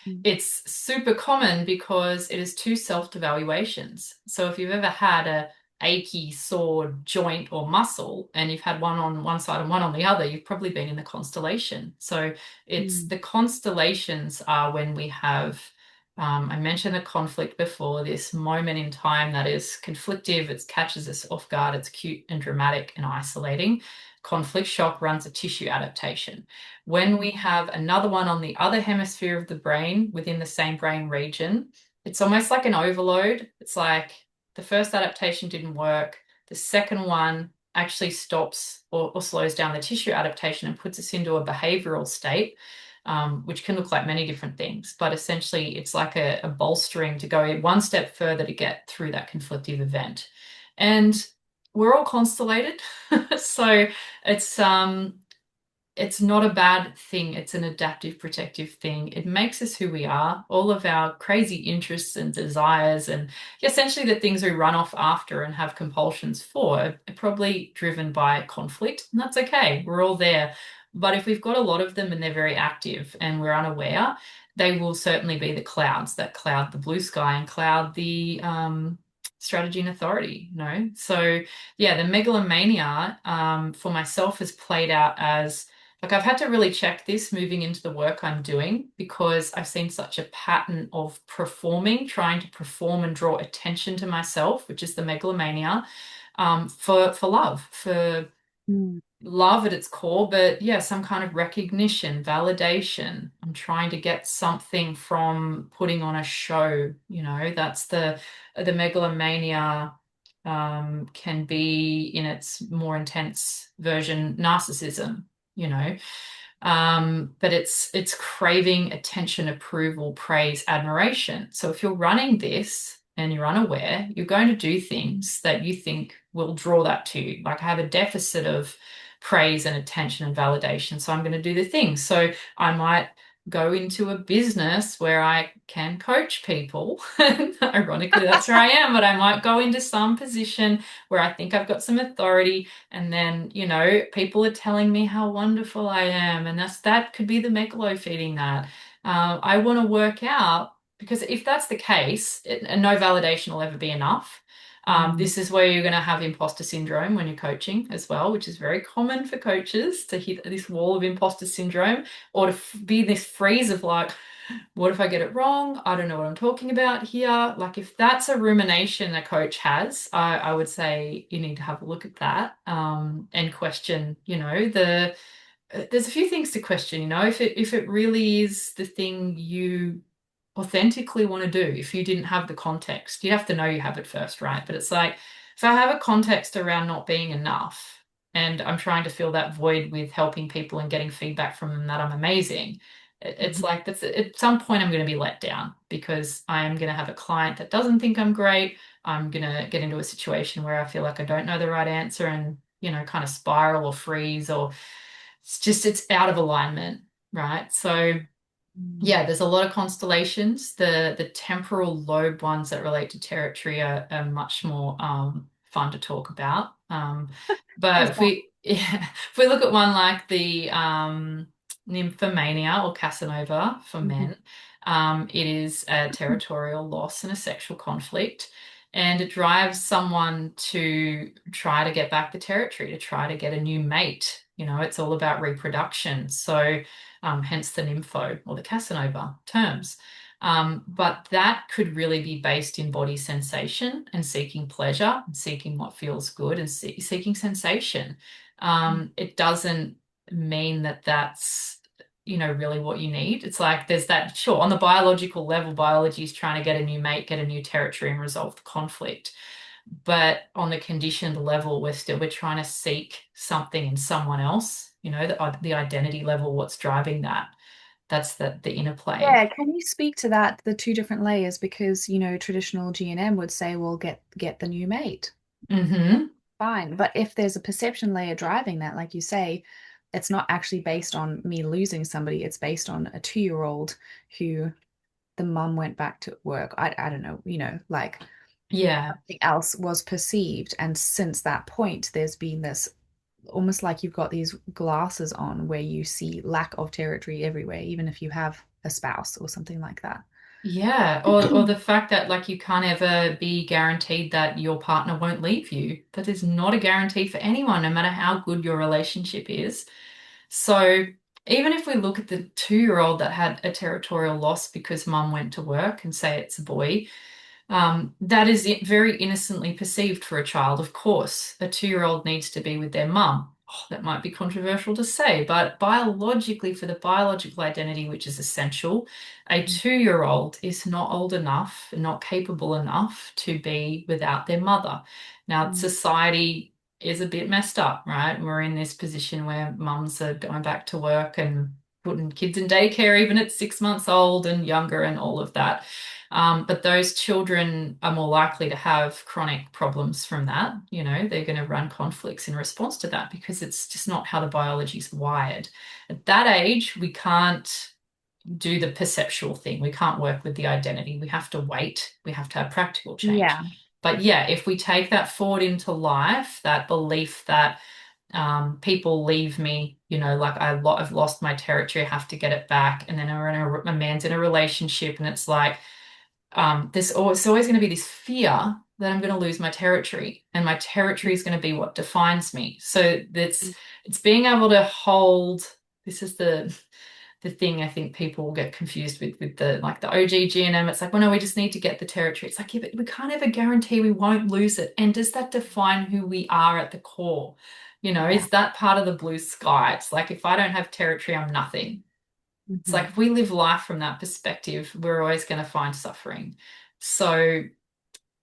Mm. it's super common because it is two self-devaluations. So if you've ever had a achy, sore joint or muscle, and you've had one on one side and one on the other, you've probably been in the constellation. So it's Mm. the constellations are when we have, I mentioned the conflict before, this moment in time that is conflictive, it catches us off guard, it's cute and dramatic and isolating. Conflict shock runs a tissue adaptation. When we have another one on the other hemisphere of the brain within the same brain region, it's almost like an overload. It's like the first adaptation didn't work. The second one actually stops or slows down the tissue adaptation and puts us into a behavioral state, which can look like many different things. But essentially, it's like a bolstering to go one step further to get through that conflictive event. And we're all constellated. So it's it's not a bad thing. It's an adaptive, protective thing. It makes us who we are. All of our crazy interests and desires, and essentially the things we run off after and have compulsions for, are probably driven by conflict. And that's okay. We're all there. But if we've got a lot of them and they're very active and we're unaware, they will certainly be the clouds that cloud the blue sky and cloud the strategy and authority, So, yeah, the megalomania for myself has played out as like I've had to really check this moving into the work I'm doing because I've seen such a pattern of performing, trying to perform and draw attention to myself, which is the megalomania, for love, for Mm. love at its core, but yeah, some kind of recognition, validation. I'm trying to get something from putting on a show, that's the megalomania can be in its more intense version narcissism, you know. But it's craving attention, approval, praise, admiration. So if you're running this and you're unaware, you're going to do things that you think will draw that to you. Like I have a deficit of praise and attention and validation, so I'm going to do the things. So I might go into a business where I can coach people. Ironically, that's where I am, but I might go into some position where I think I've got some authority and then, people are telling me how wonderful I am, and that could be the megalo feeding that. I want to work out because if that's the case, and no validation will ever be enough. Mm. This is where you're going to have imposter syndrome when you're coaching as well, which is very common for coaches to hit this wall of imposter syndrome or to be this freeze of like, what if I get it wrong? I don't know what I'm talking about here. Like, if that's a rumination a coach has, I would say you need to have a look at that and question, there's a few things to question, if it really is the thing you authentically want to do. If you didn't have the context, you have to know you have it first, right? But it's like if I have a context around not being enough and I'm trying to fill that void with helping people and getting feedback from them that I'm amazing, it's Mhm. like that's at some point I'm going to be let down because I am going to have a client that doesn't think I'm great. I'm going to get into a situation where I feel like I don't know the right answer and, kind of spiral or freeze or it's out of alignment, right? So Mm. yeah, there's a lot of constellations. The temporal lobe ones that relate to territory are much more fun to talk about. But As if well. we yeah, if we look at one like the nymphomania or Casanova for Mhm. men, it is a territorial loss and a sexual conflict. And it drives someone to try to get back the territory, to try to get a new mate. It's all about reproduction. So, hence the nympho or the Casanova terms. But that could really be based in body sensation and seeking pleasure and seeking what feels good and seeking sensation. It doesn't mean that that's, really what you need. It's like there's that, sure, on the biological level, biology is trying to get a new mate, get a new territory, and resolve the conflict. But on the conditioned level, we're trying to seek something in someone else, the identity level, what's driving that. That's the interplay. Yeah, can you speak to that, the two different layers? Because, traditional G&M would say, well, get the new mate. Hmm. Fine. But if there's a perception layer driving that, like you say, it's not actually based on me losing somebody, it's based on a 2-year-old who the mum went back to work. I don't know, like Yeah. something else was perceived. And since that point, there's been this almost like you've got these glasses on where you see lack of territory everywhere, even if you have a spouse or something like that. Yeah, or the fact that like you can't ever be guaranteed that your partner won't leave you. That is not a guarantee for anyone, no matter how good your relationship is. So even if we look at the 2-year-old that had a territorial loss because mum went to work and say it's a boy, that is very innocently perceived for a child. Of course, a 2-year-old needs to be with their mum. Oh, that might be controversial to say, but biologically, for the biological identity, which is essential, a 2-year-old is not old enough, not capable enough to be without their mother. Now, Mm. society is a bit messed up, right? We're in this position where mums are going back to work and putting kids in daycare, even at 6 months old and younger, and all of that. But those children are more likely to have chronic problems from that. They're going to run conflicts in response to that because it's just not how the biology is wired. At that age, we can't do the perceptual thing. We can't work with the identity. We have to wait. We have to have practical change. Yeah. But yeah, if we take that forward into life, that belief that people leave me, like I've lost my territory, I have to get it back, and then a man's in a relationship, and it's like it's always going to be this fear that I'm going to lose my territory, and my territory is going to be what defines me. So it's being able to hold. This is the thing I think people get confused with the like the OG GNM. It's like, well, no, we just need to get the territory. It's like, yeah, but we can't ever guarantee we won't lose it. And does that define who we are at the core? Yeah. Is that part of the blue sky? It's like if I don't have territory, I'm nothing. It's like Hmm. if we live life from that perspective, we're always going to find suffering. So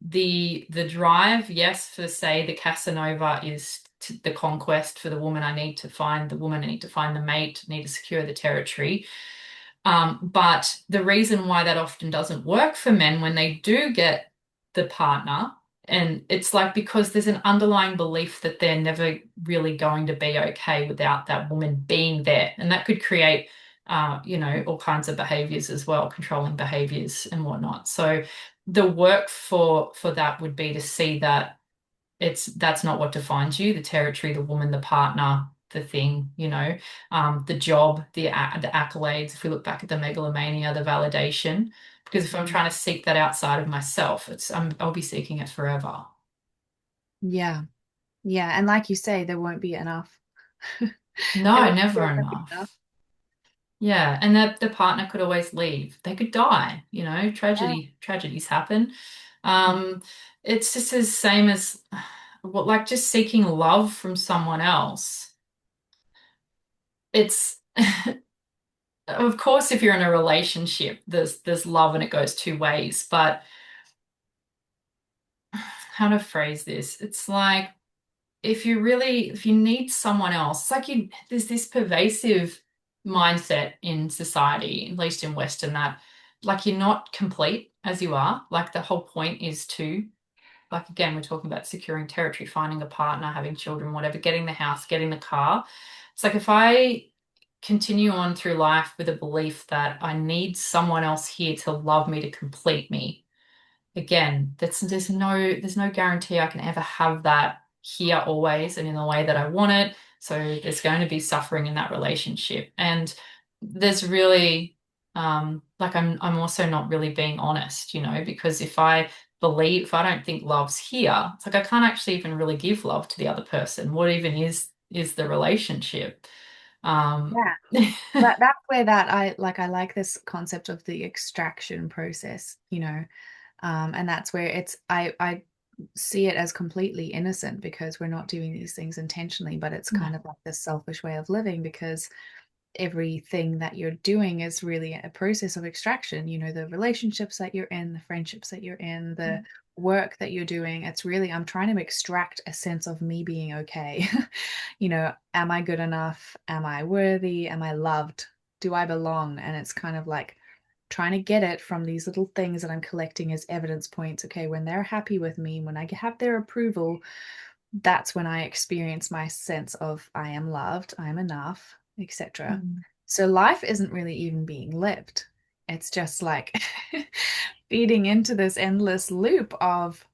the drive, yes, for say the Casanova is the conquest for the woman. I need to find the woman. I need to find the mate. I need to secure the territory. But the reason why that often doesn't work for men when they do get the partner, and it's like because there's an underlying belief that they're never really going to be okay without that woman being there. And that could create, all kinds of behaviors as well, controlling behaviors and whatnot. So the work for that would be to see that that's not what defines you, the territory, the woman, the partner, the thing, the job, the accolades. If we look back at the megalomania, the validation, because if I'm Hmm. trying to seek that outside of myself, I'll be seeking it forever. Yeah. Yeah. And like you say, there won't be enough. There No, won't never ever be enough. enough. Yeah, and the partner could always leave. They could die, Yeah. tragedies happen. Um, it's just as same as what like just seeking love from someone else. It's of course if you're in a relationship, there's love and it goes two ways, but how to phrase this? It's like if you need someone else, it's like there's this pervasive mindset in society, at least in Western, that like you're not complete as you are. Like the whole point is to, like again, we're talking about securing territory, finding a partner, having children, whatever, getting the house, getting the car. It's like if I continue on through life with a belief that I need someone else here to love me, to complete me, again, there's no guarantee I can ever have that here always and in the way that I want it. So there's going to be suffering in that relationship. And there's really like I'm also not really being honest, because if I don't think love's here, it's like I can't actually even really give love to the other person. What even is is the relationship. Um, Yeah. That's where that I like this concept of the extraction process, and that's where I see it as completely innocent because we're not doing these things intentionally, but it's kind of like this selfish way of living because everything that you're doing is really a process of extraction. The relationships that you're in, the friendships that you're in, the work that you're doing. It's really, I'm trying to extract a sense of me being okay. Am I good enough? Am I worthy? Am I loved? Do I belong? And it's kind of like trying to get it from these little things that I'm collecting as evidence points. Okay, when they're happy with me, when I have their approval, that's when I experience my sense of I am loved, I am enough, etc. Mm. So life isn't really even being lived. It's just like feeding into this endless loop of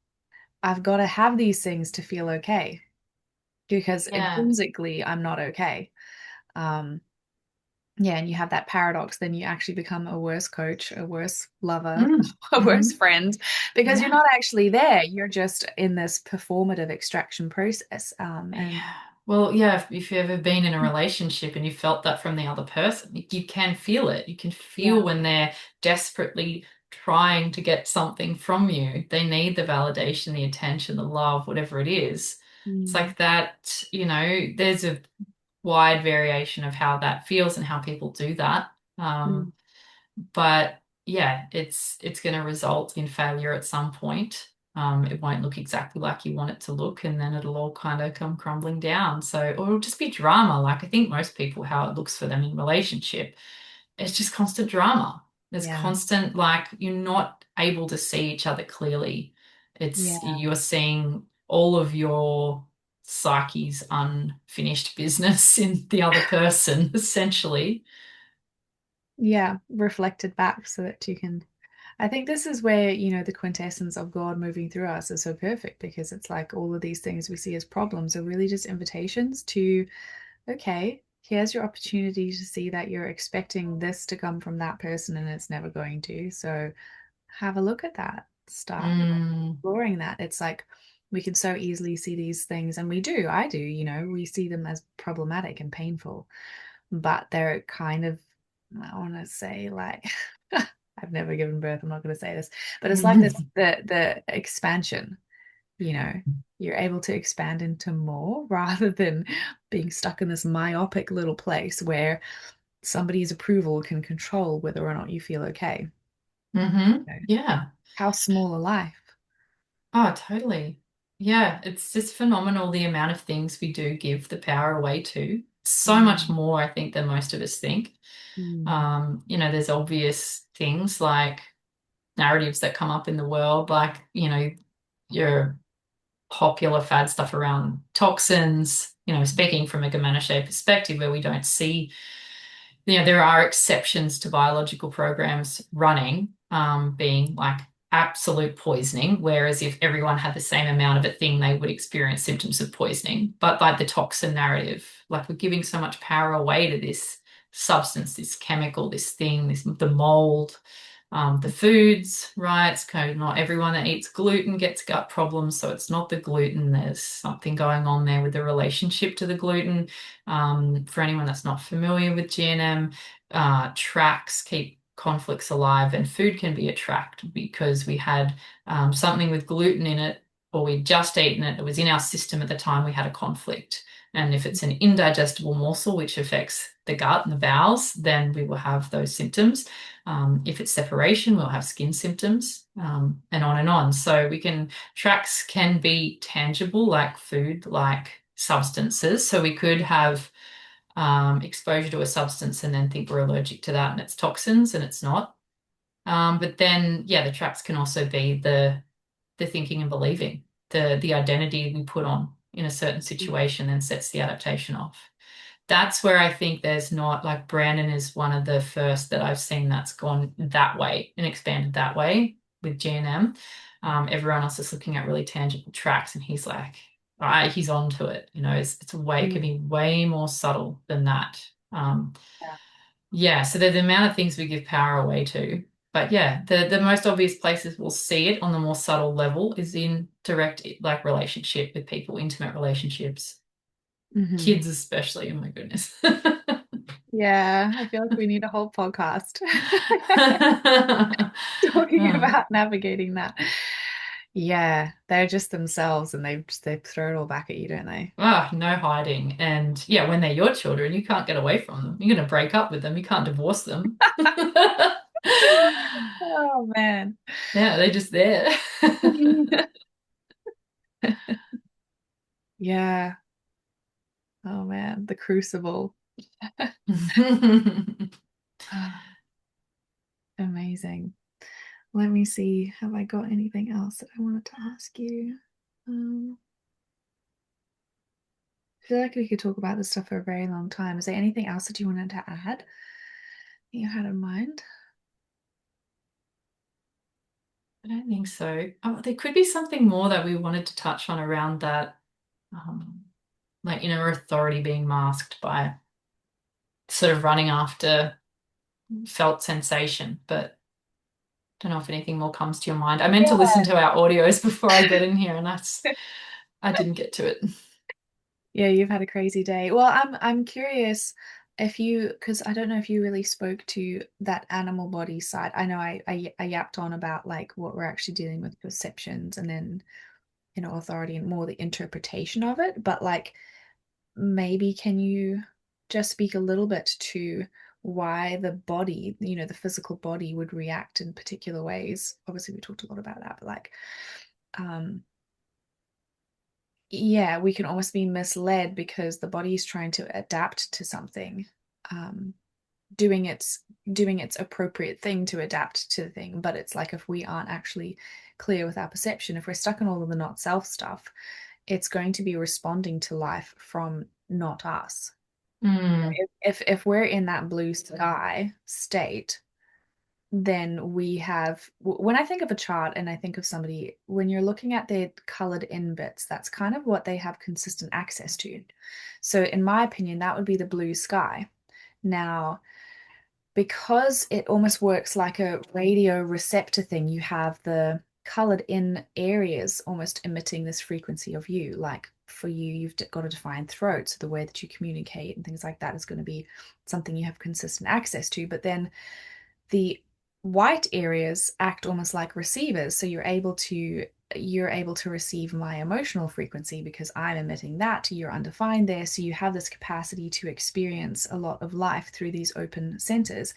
I've got to have these things to feel okay because Yeah. intrinsically I'm not okay. Um, yeah, and you have that paradox, then you actually become a worse coach, a worse lover, Mm. a worse Hmm. friend, because you're Yeah. not actually there. You're just in this performative extraction process. And Yeah. Well, yeah, if you've ever been in a relationship and you felt that from the other person, you can feel it. You can feel yeah. when they're desperately trying to get something from you. They need the validation, the attention, the love, whatever it is. It's Mm, like that, there's a wide variation of how that feels and how people do that. mm, But yeah, it's going to result in failure at some point. It won't look exactly like you want it to look, and then it'll all kind of come crumbling down. So, or it'll just be drama. Like I think most people, how it looks for them in relationship, it's just constant drama. There's yeah. constant, like you're not able to see each other clearly. It's Yeah. you're seeing all of your psyche's unfinished business in the other person, essentially. Yeah. Reflected back so that you can. I think this is where, the quintessence of God moving through us is so perfect because it's like all of these things we see as problems are really just invitations to, okay, here's your opportunity to see that you're expecting this to come from that person and it's never going to. So have a look at that. Start Mm, exploring that. It's like we can so easily see these things, and we do, I do, we see them as problematic and painful, but they're kind of, I want to say, like, I've never given birth, I'm not going to say this, but it's like this the expansion, you know, you're able to expand into more rather than being stuck in this myopic little place where somebody's approval can control whether or not you feel okay. You know, Yeah. how small a life. Oh, totally. Yeah, it's just phenomenal the amount of things we do give the power away to. So much Mm, more, I think, than most of us think. mm, There's obvious things like narratives that come up in the world, like, your popular fad stuff around toxins, speaking from a Gamanashe perspective where we don't see there are exceptions to biological programs running, being like absolute poisoning, whereas if everyone had the same amount of a thing, they would experience symptoms of poisoning. But like the toxin narrative, like we're giving so much power away to this substance, this chemical, this thing, the mold, the foods, right? It's kind of not everyone that eats gluten gets gut problems, so it's not the gluten. There's something going on there with the relationship to the gluten. For anyone that's not familiar with GNM, tracks keep conflicts alive, and food can be a tract because we had something with gluten in it, or we'd just eaten it. It was in our system at the time we had a conflict. And if it's an indigestible morsel, which affects the gut and the bowels, then we will have those symptoms. If it's separation, we'll have skin symptoms, and on and on. So tracks can be tangible, like food, like substances. So we could have exposure to a substance and then think we're allergic to that and it's toxins and it's not. But then, yeah, the traps can also be the thinking and believing, the identity we put on in a certain situation then sets the adaptation off. That's where I think there's not like Brandon is one of the first that I've seen that's gone that way and expanded that way with GNM. Everyone else is looking at really tangible tracks, and he's like, all right, he's onto it. It can mm, be way more subtle than that. Um, yeah. yeah, so the amount of things we give power away to. But yeah, the most obvious places we'll see it on the more subtle level is in direct like relationship with people, intimate relationships. Hmm. Kids especially, oh my goodness. Yeah, I feel like we need a whole podcast talking Oh, about navigating that. Yeah, they're just themselves and they throw it all back at you, don't they? no hiding. And yeah, when they're your children, you can't get away from them. You're going to break up with them. You can't divorce them. Oh man. Yeah, they're just there. Yeah. Oh man, the crucible. Ah, amazing. Let me see. Have I got anything else that I wanted to ask you? I feel like we could talk about this stuff for a very long time. Is there anything else that you wanted to add that you had in mind? I don't think so. Oh, there could be something more that we wanted to touch on around that, um, like inner authority being masked by sort of running after felt sensation, but don't know if anything more comes to your mind. I meant to listen to our audios before I got in here, and I didn't get to it. Yeah, you've had a crazy day. Well, I'm curious if you, because I don't know if you really spoke to that animal body side. I know I yapped on about like what we're actually dealing with perceptions and then, authority and more the interpretation of it. But like maybe can you just speak a little bit to why the body, the physical body would react in particular ways? Obviously, we talked a lot about that, but like, um, yeah, we can almost be misled because the body is trying to adapt to something, um, doing its appropriate thing to adapt to the thing. But it's like if we aren't actually clear with our perception, if we're stuck in all of the not self stuff, it's going to be responding to life from not us. Mm, If we're in that blue sky state, then we have, when I think of a chart and I think of somebody, when you're looking at their colored in bits, that's kind of what they have consistent access to. So, in my opinion, that would be the blue sky. Now, because it almost works like a radio receptor thing, you have the colored in areas almost emitting this frequency of you. Like for you, you've got a defined throat. So the way that you communicate and things like that is going to be something you have consistent access to. But then the white areas act almost like receivers. So you're able to receive my emotional frequency because I'm emitting that. You're undefined there. So you have this capacity to experience a lot of life through these open centers.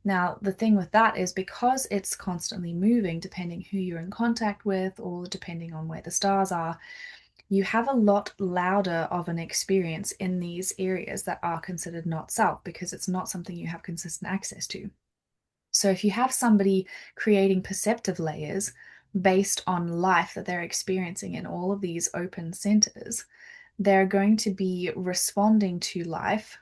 Now, the thing with that is because it's constantly moving, depending who you're in contact with or depending on where the stars are, you have a lot louder of an experience in these areas that are considered not self because it's not something you have consistent access to. So if you have somebody creating perceptive layers based on life that they're experiencing in all of these open centers, they're going to be responding to life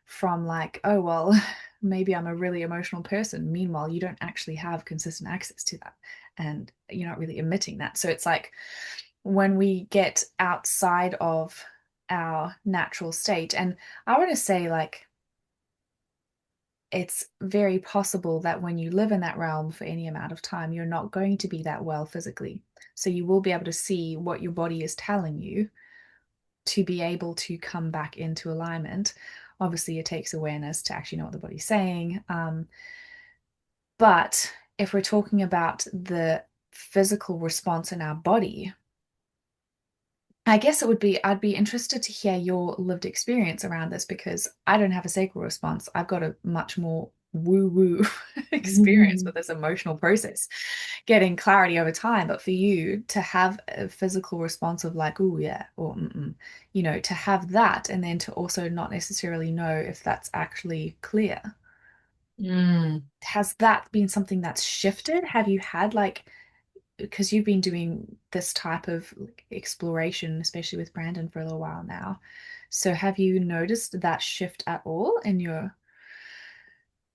from like, oh, well, maybe I'm a really emotional person. Meanwhile, you don't actually have consistent access to that and you're not really emitting that. So it's like when we get outside of our natural state, and I want to say, like, it's very possible that when you live in that realm for any amount of time, you're not going to be that well physically. So you will be able to see what your body is telling you to be able to come back into alignment. Obviously, it takes awareness to actually know what the body's saying. But if we're talking about the physical response in our body, I guess I'd be interested to hear your lived experience around this because I don't have a sacral response. I've got a much more woo-woo experience with this emotional process, getting clarity over time. But for you to have a physical response of like, oh yeah, or mm-mm, to have that and then to also not necessarily know if that's actually clear. mm. Has that been something that's shifted? Have you had like because you've been doing this type of like, exploration, especially with Brandon for a little while now. So have you noticed that shift at all in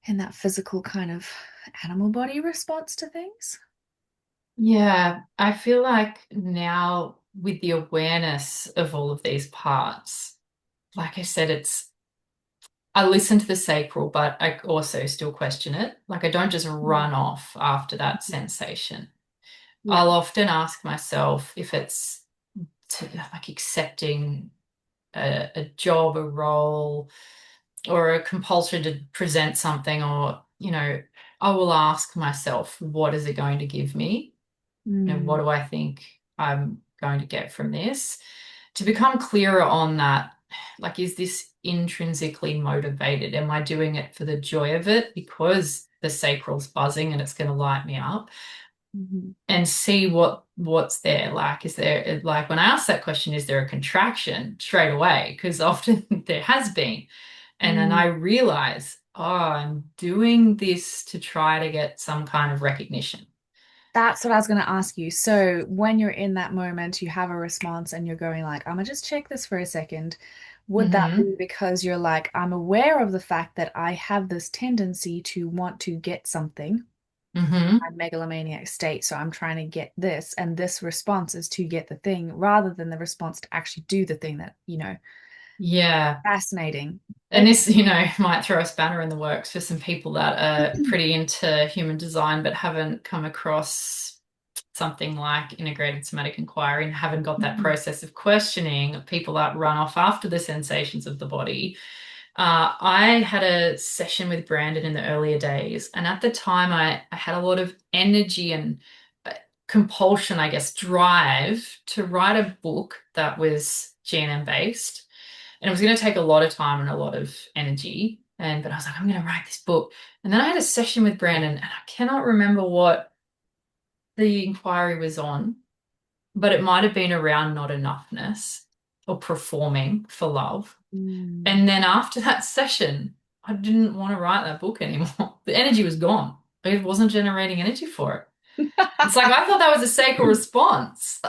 that physical kind of animal body response to things? Yeah, I feel like now with the awareness of all of these parts, like I said, I listen to the sacral, but I also still question it. Like I don't just Mm. run off after that sensation. Yeah. I'll often ask myself if it's like accepting a job, a role, or a compulsion to present something, or, I will ask myself, what is it going to give me? What Mm, do I think I'm going to get from this? To become clearer on that, like, is this intrinsically motivated? Am I doing it for the joy of it because the sacral's buzzing and it's going to light me up? mhm, And see what's there. Like, is there, like, when I ask that question, is there a contraction straight away? Because often there has been. And then I mm. realize, oh, I'm doing this to try to get some kind of recognition. That's what I was going to ask you. So when you're in that moment, you have a response and you're going like, I'm gonna just check this for a second. Would that Mm-hmm. be because you're like, I'm aware of the fact that I have this tendency to want to get something, Mm-hmm. my megalomaniac state, so I'm trying to get this, and this response is to get the thing rather than the response to actually do the thing that, Yeah. fascinating. And Okay. this, might throw a spanner in the works for some people that are pretty into human design but haven't come across something like integrated somatic inquiry and haven't got that Mhm. process of questioning people that run off after the sensations of the body. I had a session with Brandon in the earlier days, and at the time, I had a lot of energy and compulsion, I guess, drive to write a book that was GNM based. And it was going to take a lot of time and a lot of energy. But I was like, I'm going to write this book. And then I had a session with Brandon, and I cannot remember what the inquiry was on, but it might have been around not enoughness or performing for love. Mm. And then after that session, I didn't want to write that book anymore. The energy was gone. It wasn't generating energy for it. It's like I thought that was a sacral response.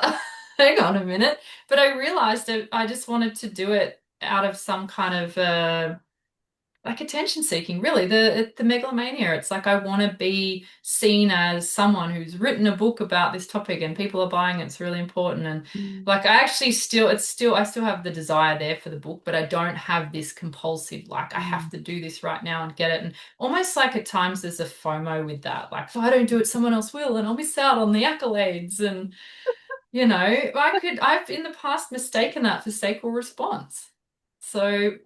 Hang on a minute. But I realized that I just wanted to do it out of some kind of like attention seeking, really. The megalomania. It's like I want to be seen as someone who's written a book about this topic and people are buying it. It's really important. And Mm. like I actually still it's still I still have the desire there for the book, but I don't have this compulsive, like I have Mm. to do this right now and get it. And almost like at times there's a FOMO with that. Like if I don't do it, someone else will, and I'll miss out on the accolades. And I've in the past mistaken that for sacral response. So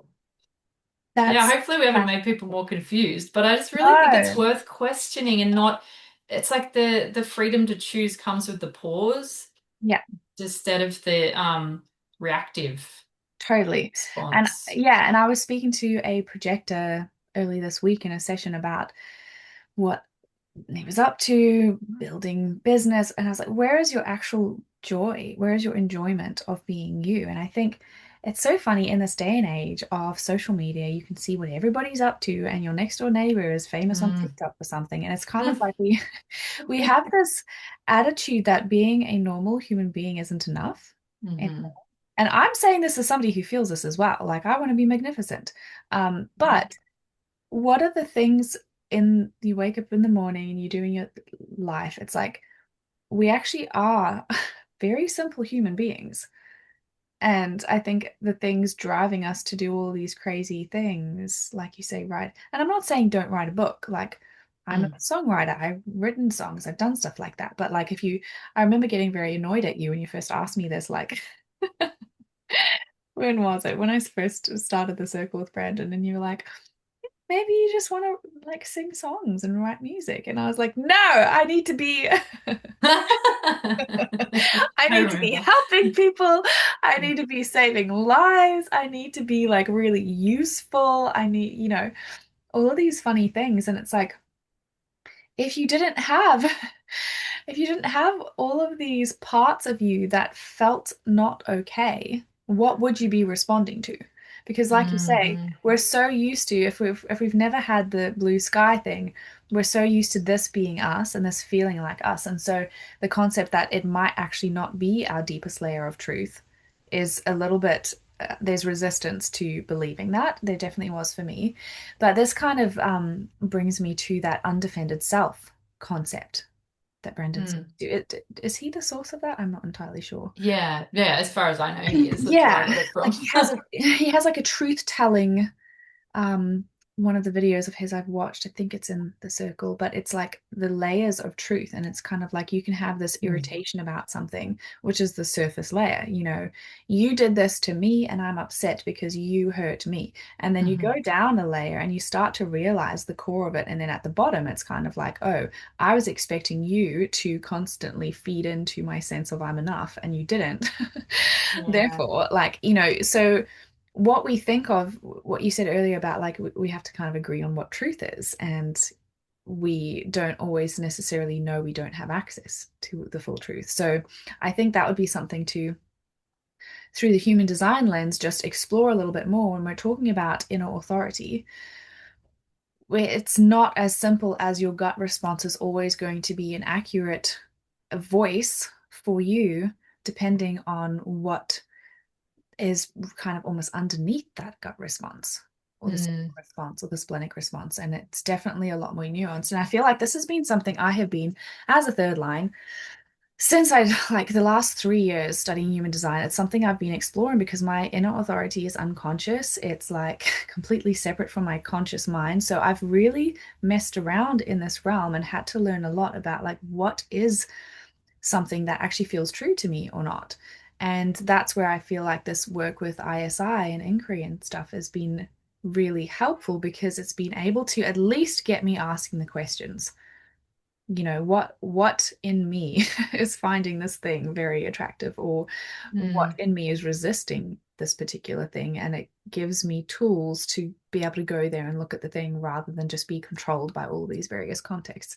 yeah, That's hopefully we haven't made people fascinating. more confused, but I just really think it's No. worth questioning and not, it's like the freedom to choose comes with the pause Yeah. instead of the reactive Totally. And response. yeah, and I was speaking to a projector early this week in a session about what he was up to, building business. And I was like, where is your actual joy? Where is your enjoyment of being you? And I think it's so funny in this day and age of social media, you can see what everybody's up to, and your next door neighbor is famous on Mm. TikTok for something. And it's kind of like we have this attitude that being a normal human being isn't enough. Hmm. And I'm saying this as somebody who feels this as well. Like, I want to be magnificent. But what are the things in you wake up in the morning and you're doing your life? It's like we actually are very simple human beings. And I think the things driving us to do all these crazy things, like you say, right? And I'm not saying don't write a book. Like, I'm a Mm. songwriter. I've written songs. I've done stuff like that. But like, I remember getting very annoyed at you when you first asked me this, like, when was it? When I first started the circle with Brandon, and you were like, maybe you just want to like sing songs and write music. And I was like, no, I need to be I I need to be remember. helping people. I need to be saving lives. I need to be like really useful. I need, all of these funny things. And it's like, if you didn't have if you didn't have all of these parts of you that felt not okay, what would you be responding to? Because like you say, Hmm. we're so used to if we've never had the blue sky thing, we're so used to this being us and this feeling like us. And so the concept that it might actually not be our deepest layer of truth is a little bit there's resistance to believing that. There definitely was for me. But this kind of brings me to that undefended self concept that Brendan seems Mm. to. Is he the source of that? I'm not entirely sure. Yeah, yeah, as far as I know he is. That's where I Yeah, got it like from. he has like a truth telling. one of the videos of his I've watched. I think it's in the circle, but it's like the layers of truth. And it's kind of like you can have this Mm. irritation about something, which is the surface layer. You did this to me and I'm upset because you hurt me. And then you go Mhm. down a layer and you start to realize the core of it. And then at the bottom, it's kind of like, oh, I was expecting you to constantly feed into my sense of I'm enough and you didn't. Yeah. Therefore, like, so what we think of, what you said earlier about like we have to kind of agree on what truth is, and we don't always necessarily know we don't have access to the full truth. So I think that would be something to, through the human design lens, just explore a little bit more when we're talking about inner authority, where it's not as simple as your gut response is always going to be an accurate voice for you, depending on what is kind of almost underneath that gut response or the Mm. response or the splenic response. And it's definitely a lot more nuanced. And I feel like this has been something I have been, as a third line, since I like the last 3 years studying human design. It's something I've been exploring because my inner authority is unconscious. It's like completely separate from my conscious mind. So I've really messed around in this realm and had to learn a lot about like what is something that actually feels true to me or not. And that's where I feel like this work with ISI and inquiry and stuff has been really helpful because it's been able to at least get me asking the questions. What in me is finding this thing very attractive, or what Mm. in me is resisting this particular thing, and it gives me tools to be able to go there and look at the thing rather than just be controlled by all these various contexts,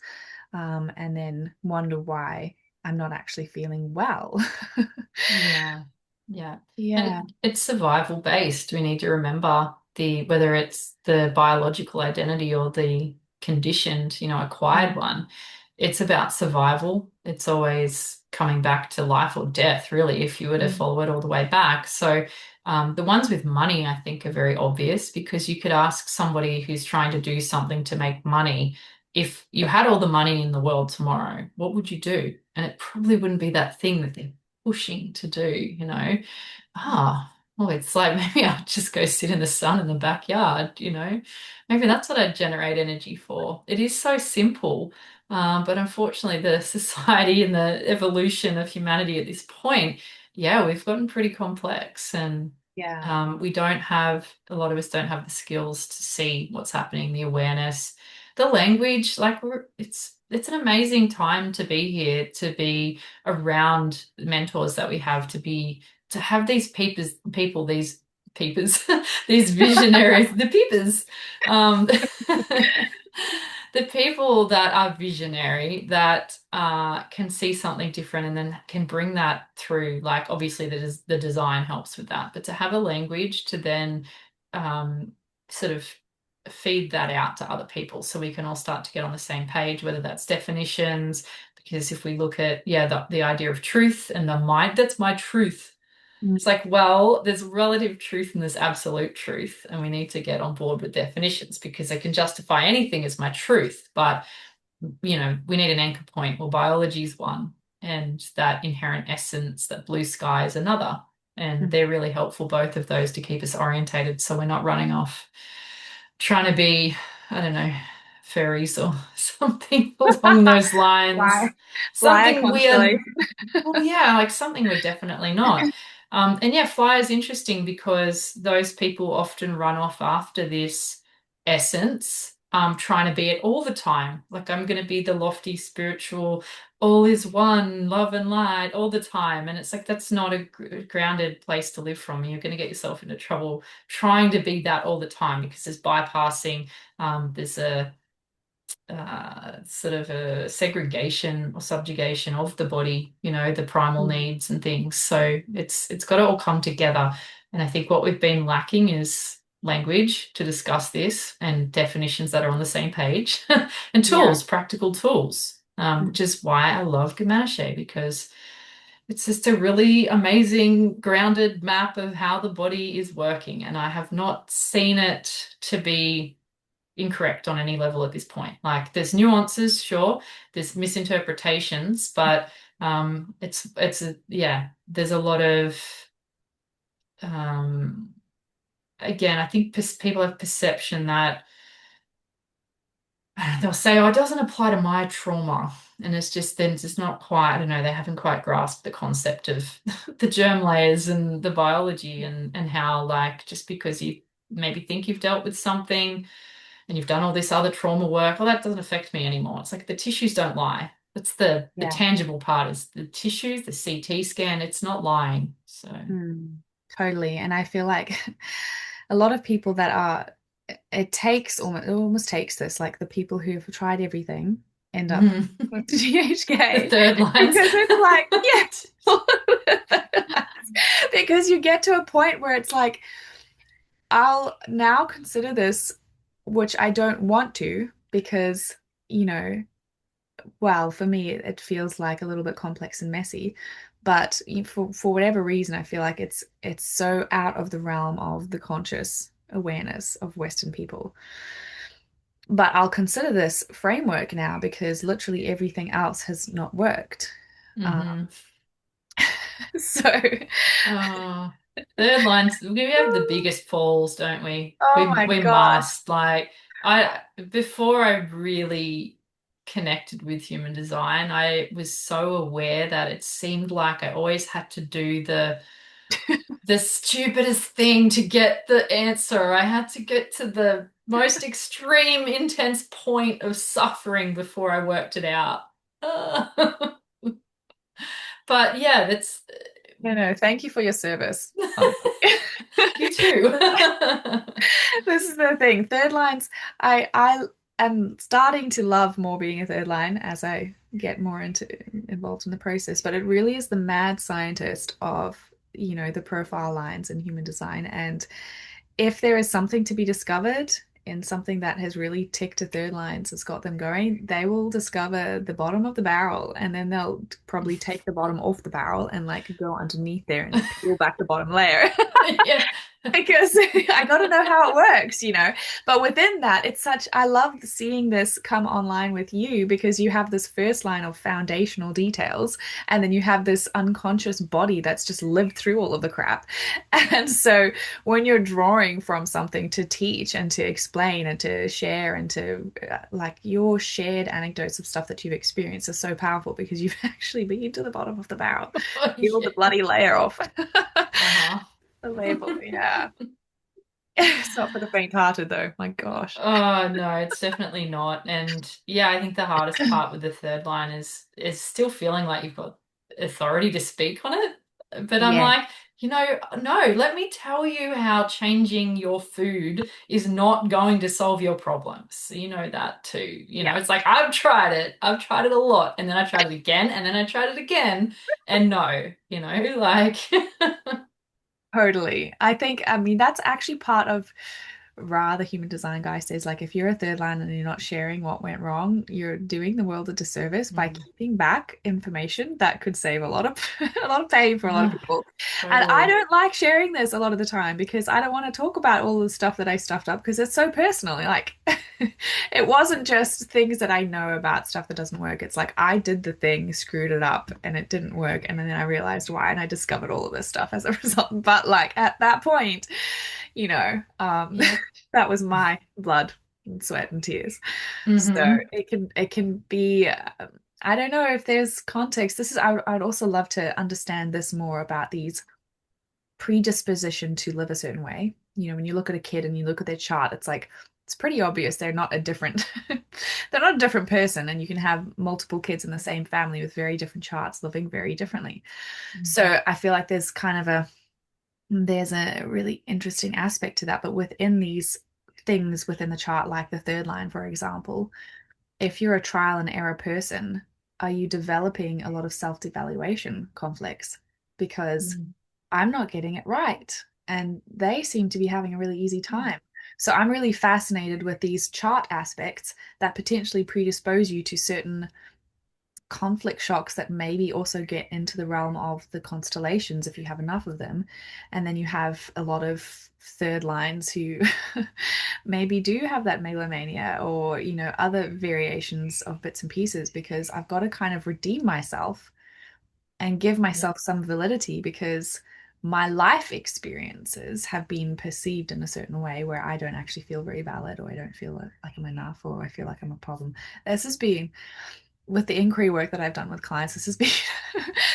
and then wonder why I'm not actually feeling well. Yeah, yeah. Yeah. And it's survival based. We need to remember the whether it's the biological identity or the conditioned, acquired Mm, one. It's about survival. It's always coming back to life or death, really, if you were to mm, follow it all the way back. So the ones with money, I think, are very obvious because you could ask somebody who's trying to do something to make money, if you had all the money in the world tomorrow, what would you do? And it probably wouldn't be that thing that they're pushing to do. Well, it's like maybe I'll just go sit in the sun in the backyard. Maybe that's what I'd generate energy for. It is so simple, but unfortunately, the society and the evolution of humanity at this point, yeah, we've gotten pretty complex, and yeah. we don't have, a lot of us don't have the skills to see what's happening, the awareness, the language. Like it's an amazing time to be here, to be around mentors that we have, to have these people, these peepers, these visionaries, the peepers, um, the people that are visionary, that can see something different and then can bring that through. Like obviously the design helps with that, but to have a language to then um, sort of feed that out to other people so we can all start to get on the same page, whether that's definitions, because if we look at, yeah, the idea of truth and the mind, that's my truth. Mm, It's like, well, there's relative truth and there's absolute truth, and we need to get on board with definitions because I can justify anything as my truth, but we need an anchor point. Well, biology is one, and that inherent essence, that blue sky is another. And mm. they're really helpful, both of those, to keep us orientated so we're not running off trying to be, I don't know, fairies or something along those Fly, lines. fly a Something weird. constellation. Well, yeah, like something we're definitely not. And yeah, fly is interesting because those people often run off after this essence, trying to be it all the time. Like I'm going to be the lofty spiritual, all is one, love and light all the time. And it's like that's not a grounded place to live from. You're going to get yourself into trouble trying to be that all the time because there's bypassing. There's a sort of a segregation or subjugation of the body, the primal Mm, needs and things. So it's got to all come together. And I think what we've been lacking is language to discuss this and definitions that are on the same page and yeah. tools, practical tools, which is why I love Gamashe, because it's just a really amazing grounded map of how the body is working. And I have not seen it to be incorrect on any level at this point. Like there's nuances, sure, there's misinterpretations, but yeah, there's a lot of again, I think people have perception that they'll say, oh, it doesn't apply to my trauma. And it's just then it's just not quite, I don't know, they haven't quite grasped the concept of the germ layers and the biology and how like just because you maybe think you've dealt with something and you've done all this other trauma work, well, that doesn't affect me anymore. It's like the tissues don't lie. That's the Yeah. tangible part is the tissues, the CT scan, it's not lying. So Mm, totally. And I feel like a lot of people that are, it takes almost, it almost takes this, like the people who've tried everything end up mhm. with The GHK third lines. because it's like, yes, because you get to a point where it's like, I'll now consider this, which I don't want to because, you know, well, for me, it feels like a little bit complex and messy. But for whatever reason, I feel like it's so out of the realm of the conscious awareness of Western people. But I'll consider this framework now because literally everything else has not worked. Um, hmm so, Oh, third lines. We have the biggest falls, don't we? oh We my we gosh. must like I before I really connected with human design, I was so aware that it seemed like I always had to do the stupidest thing to get the answer. I had to get to the most extreme, intense point of suffering before I worked it out. But yeah, that's No, no, thank you for your service, honestly. you too. This is the thing. Third lines, I am starting to love more being a third line as I get more into involved in the process, but it really is the mad scientist of, the profile lines in human design. And if there is something to be discovered in something that has really ticked to third lines, has got them going, they will discover the bottom of the barrel and then they'll probably take the bottom off the barrel and like go underneath there and peel back the bottom layer. Yeah. Because I got to know how it works. But within that, it's such, I love seeing this come online with you because you have this first line of foundational details, and then you have this unconscious body that's just lived through all of the crap. And so when you're drawing from something to teach and to explain and to share and to like your shared anecdotes of stuff that you've experienced are so powerful because you've actually been to the bottom of the barrel, Oh, peeled the yeah. bloody layer off. Uh-huh. The label, yeah. It's not for the faint-hearted though. My gosh. Oh no, it's definitely not. And yeah, I think the hardest part with the third line is still feeling like you've got authority to speak on it. But I'm Yeah. like, no, let me tell you how changing your food is not going to solve your problems. You know that too. Yeah. It's like I've tried it. I've tried it a lot, and then I tried it again, and then I tried it again, and no, like Totally. I mean, that's actually part of Ra, the human design guy, says like if you're a third line and you're not sharing what went wrong, you're doing the world a disservice by Mm. keeping back information that could save a lot of a lot of pain for a lot of people. And I Totally. don't like sharing this a lot of the time because I don't want to talk about all the stuff that I stuffed up because it's so personal. Like it wasn't just things that I know about stuff that doesn't work. It's like I did the thing, screwed it up, and it didn't work. And then I realized why, and I discovered all of this stuff as a result. But like at that point, you know, um, Yep. that was my blood and sweat and tears. So hmm it can be. I don't know if there's context. I'd also love to understand this more about these predisposition to live a certain way. When you look at a kid and you look at their chart, it's like it's pretty obvious they're not a different they're not a different person, and you can have multiple kids in the same family with very different charts living very differently. So I feel like there's a really interesting aspect to that. But within these things within the chart, like the third line, for example, if you're a trial and error person, are you developing a lot of self-devaluation conflicts? Because Mm. I'm not getting it right. And they seem to be having a really easy time. So I'm really fascinated with these chart aspects that potentially predispose you to certain conflict shocks that maybe also get into the realm of the constellations if you have enough of them. And then you have a lot of third lines who maybe do have that megalomania or, other variations of bits and pieces because I've got to kind of redeem myself and give Yeah. myself some validity because my life experiences have been perceived in a certain way where I don't actually feel very valid, or I don't feel like I'm enough, or I feel like I'm a problem. This has been with the inquiry work that I've done with clients, this has been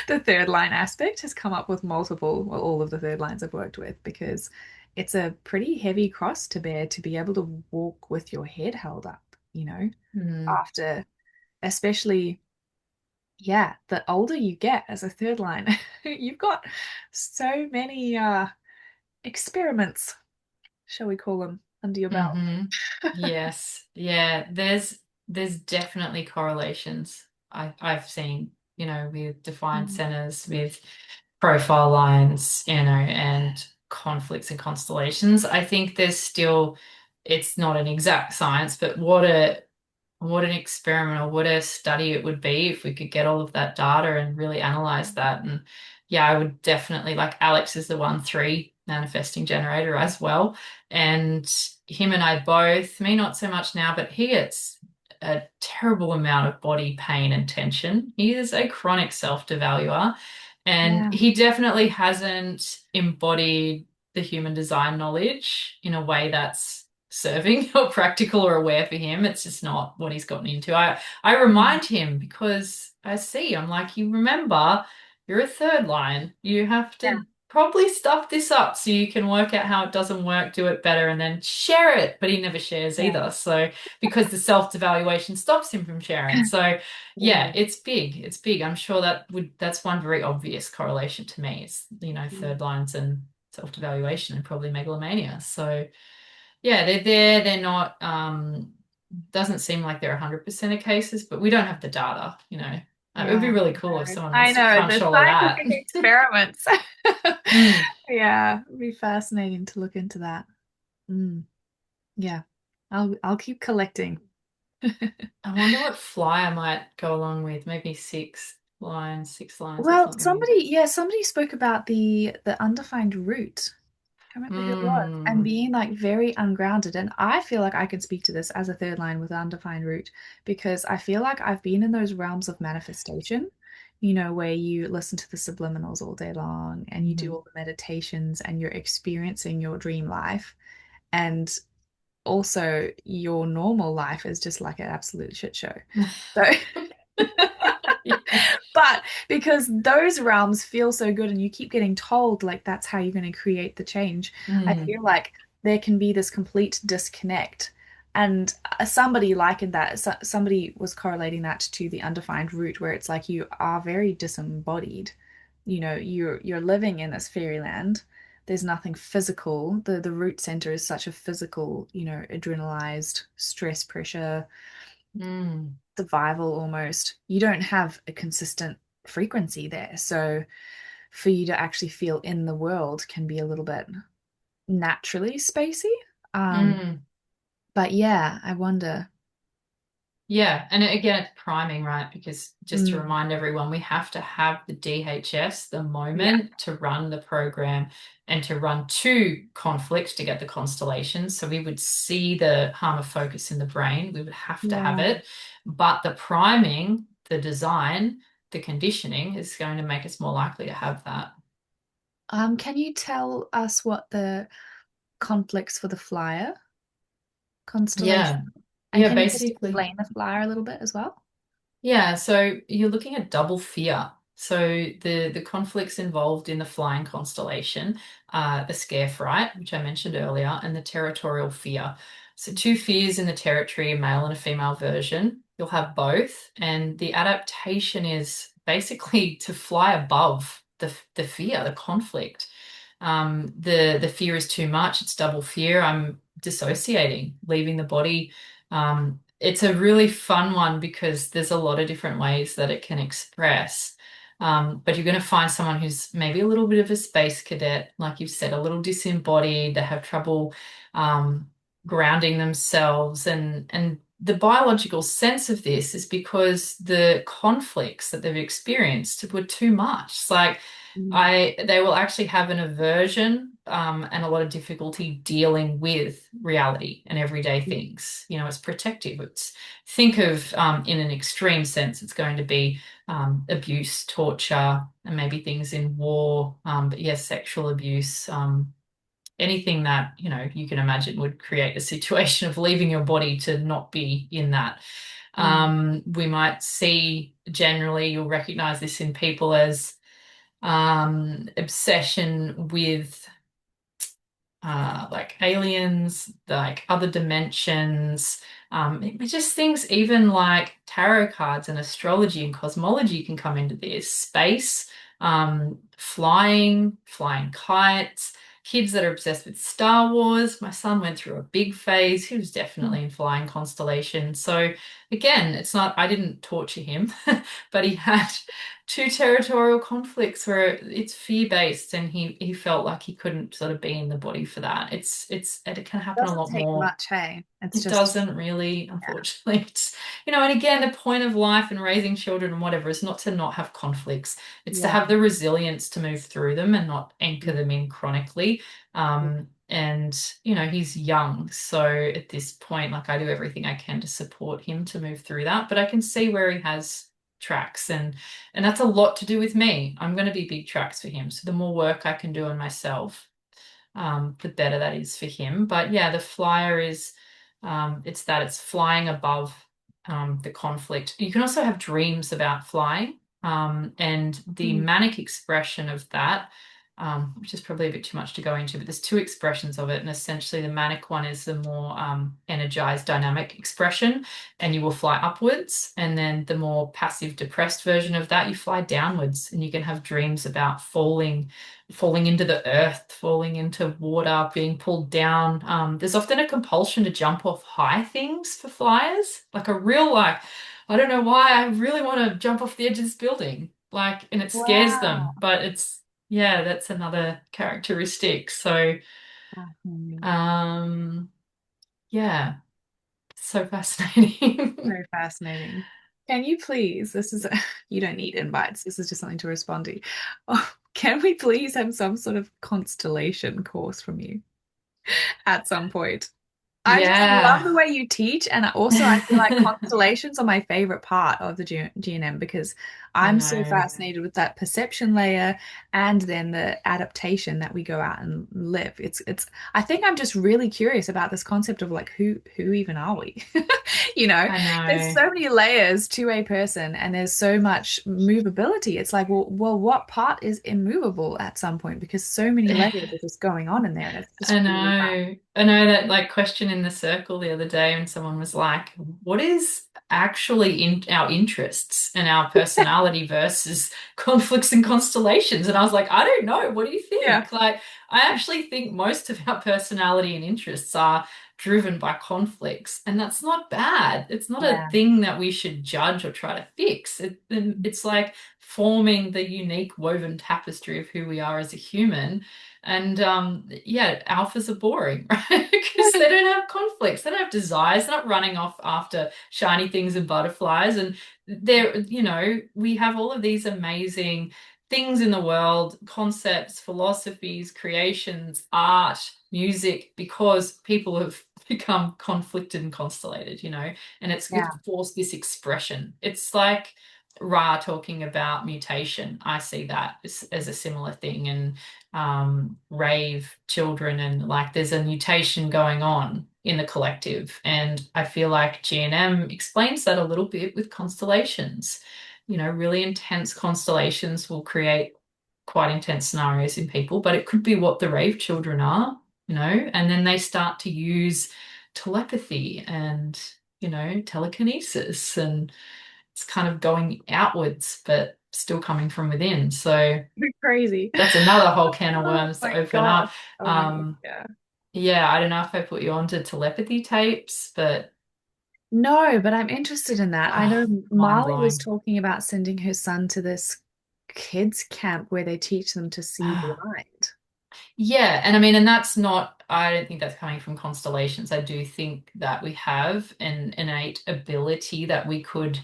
the third line aspect has come up with multiple, well, all of the third lines I've worked with, because it's a pretty heavy cross to bear to be able to walk with your head held up, Mm, after, especially, yeah, the older you get as a third line, you've got so many experiments, shall we call them, under your belt. hmm. Yes. Yeah. There's definitely correlations I've seen, with defined Mm. centers, with profile lines, and conflicts and constellations. I think there's still, it's not an exact science, but what an experiment or what a study it would be if we could get all of that data and really analyze that. And yeah, I would definitely, like, Alex is the 1-3 manifesting generator as well. And him and I both, me not so much now, but he gets a terrible amount of body pain and tension. He is a chronic self-devaluer, and Yeah, he definitely hasn't embodied the human design knowledge in a way that's serving or practical or aware for him. It's just not what he's gotten into. I mm, remind him because I'm like, you remember, you're a third line. You have yeah, to probably stuff this up so you can work out how it doesn't work, do it better, and then share it. But he never shares yeah, either. So because the self-devaluation stops him from sharing. So yeah, yeah. it's big. It's big. I'm sure that's one very obvious correlation to me. It's, Mm. third lines and self-devaluation and probably megalomania. So yeah, they're there. They're not, doesn't seem like they're 100% of cases, but we don't have the data. It would be Yeah, really cool if someone I wants to know crunch the all of that. scientific experiments. Mm. Yeah, it'd be fascinating to look into that. Mm, yeah, I'll keep collecting. I wonder what flyer might go along with. Maybe six lines or Well, something. somebody spoke about the undefined root. I can't remember who it was, and Mm. being like very ungrounded. And I feel like I can speak to this as a third line with undefined root, because I feel like I've been in those realms of manifestation, where you listen to the subliminals all day long and you do Mhm. all the meditations and you're experiencing your dream life. And also your normal life is just like an absolute shit show. So Yeah. but because those realms feel so good and you keep getting told like that's how you're going to create the change, I Mm. feel like there can be this complete disconnect. And somebody likened that, somebody was correlating that to the undefined root, where it's like you are very disembodied. You're living in this fairyland. There's nothing physical. The root center is such a physical, adrenalized stress pressure Mm. survival almost. You don't have a consistent frequency there. So for you to actually feel in the world can be a little bit naturally spacey. Um, Mm. but yeah, I wonder. Yeah, and again, it's priming, right? Because just to Mm, remind everyone, we have to have the DHS, the yeah, moment, to run the program and to run two conflicts to get the constellations. So we would see the harm focus in the brain. We would have to have yeah. it. But the priming, the design, the conditioning is going to make us more likely to have that. Can you tell us what the conflicts for the flyer Yeah. constellation? And Yeah, can you just basically. explain the flyer a little bit as well? Yeah, so you're looking at double fear. So the conflicts involved in the flying constellation, the scare fright, which I mentioned earlier, and the territorial fear. So two fears in the territory, a male and a female version. You'll have both, and the adaptation is basically to fly above the fear, the conflict. The fear is too much. It's double fear. I'm dissociating, leaving the body. It's a really fun one because there's a lot of different ways that it can express. But you're going to find someone who's maybe a little bit of a space cadet, like you've said, a little disembodied. They have trouble grounding themselves, and the biological sense of this is because the conflicts that they've experienced were too much. It's like Mm. they will actually have an aversion and a lot of difficulty dealing with reality and everyday things. You know, it's protective. It's think of in an extreme sense, it's going to be abuse, torture, and maybe things in war. But yes, sexual abuse. Anything that, you know, you can imagine would create a situation of leaving your body to not be in that. Mm. We might see generally, you'll recognize this in people as obsession with like aliens, like other dimensions. It just things even like tarot cards and astrology and cosmology can come into this space. Flying kites, kids that are obsessed with Star Wars. My son went through a big phase. He was definitely in flying constellations. So again, it's not, I didn't torture him, but he had two territorial conflicts where it's fear-based and he felt like he couldn't sort of be in the body for that. It can happen a Doesn't lot take more. much, hey? It's It just, doesn't really, yeah. unfortunately. It's, you know, and again, the point of life and raising children and whatever is not to not have conflicts. It's to Yeah. have the resilience to move through them and not anchor Mm. them in chronically. And, you know, he's young. So at this point, like I do everything I can to support him to move through that. But I can see where he has tracks and that's a lot to do with me. I'm going to be big tracks for him. So the more work I can do on myself, the better that is for him. But yeah, the flyer is it's flying above the conflict. You can also have dreams about flying, and the Mm. manic expression of that, which is probably a bit too much to go into, but there's two expressions of it, and essentially the manic one is the more energized, dynamic expression, and you will fly upwards, and then the more passive, depressed version of that, you fly downwards, and you can have dreams about falling into the earth, falling into water, being pulled down. There's often a compulsion to jump off high things for flyers, like a real like, I don't know why I really want to jump off the edge of this building, like, and it scares them, Wow. but it's yeah, that's another characteristic. So, Fascinating. um, yeah, so fascinating. Very fascinating. Can you please, this is, you don't need invites. This is just something to respond to. Oh, can we please have some sort of constellation course from you at some point? I just love Yeah, the way you teach, and also I feel like I constellations are my favorite part of the GNM because I'm so know, fascinated with that perception layer and then the adaptation that we go out and live. It's I think I'm just really curious about this concept of like who even are we? You know, I there's know. so many layers to a person and there's so much movability. It's like, well, what part is immovable at some point? Because so many layers are just going on in there and it's just I really fun. know. I know that like question in the circle the other day when someone was like, what is actually in our interests and our personality versus conflicts and constellations? And I was like, I don't know. What do you Yeah. think? Like, I actually think most of our personality and interests are driven by conflicts, and that's not bad. It's not a Yeah. thing that we should judge or try to fix. It's like forming the unique woven tapestry of who we are as a human. And yeah, alphas are boring, right? Because they don't have conflicts, they don't have desires, they're not running off after shiny things and butterflies. And they're, you know, we have all of these amazing things in the world, concepts, philosophies, creations, art, music, because people have become conflicted and constellated, you know, and it's Yeah. forced this expression. It's like Ra talking about mutation. I see that as a similar thing. And rave children and like there's a mutation going on in the collective. And I feel like G&M explains that a little bit with constellations. You know, really intense constellations will create quite intense scenarios in people, but it could be what the rave children are, you know, and then they start to use telepathy and, you know, telekinesis and it's kind of going outwards, but still coming from within. So Crazy. that's another whole can of Oh worms to my open gosh. up. Oh my gosh. Um, Yeah. yeah, I don't know if I put you onto telepathy tapes, but No, but I'm interested in that. I know mind Marley was blowing. talking about sending her son to this kids camp where they teach them to see blind. Yeah, and I mean, and that's not, I don't think that's coming from constellations. I do think that we have an innate ability that we could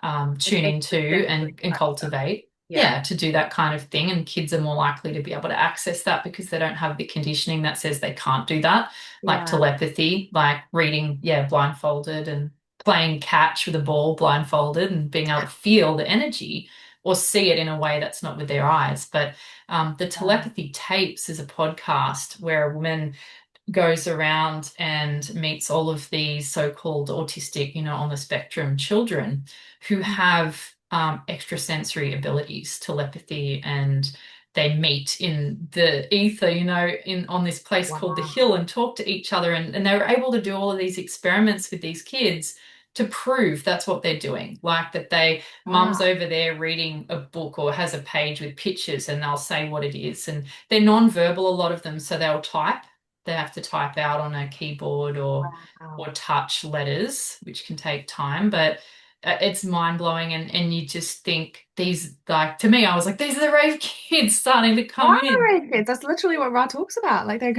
Like tune into extrasensory and type stuff. cultivate. Yeah. yeah, to do that kind of thing. And kids are more likely to be able to access that because they don't have the conditioning that says they can't do that, like Yeah. telepathy, like reading, yeah, blindfolded and playing catch with a ball blindfolded and being able to feel the energy or see it in a way that's not with their eyes. But the Yeah. telepathy tapes is a podcast where a woman goes around and meets all of these so-called autistic, on the spectrum children who Mm. have extrasensory abilities, telepathy, and they meet in the ether, in on this place called the Hill Wow. and talk to each other. And they were able to do all of these experiments with these kids to prove that's what they're doing. Like that mum's Wow. over there reading a book or has a page with pictures and they'll say what it is. And they're non-verbal, a lot of them, so they'll type. They have to type out on a keyboard or Wow. touch letters, which can take time, but it's mind blowing. And you just think these, like, to me, I was like, these are the rave kids starting to come in. Right, kids. That's literally what Ra talks about. Like they're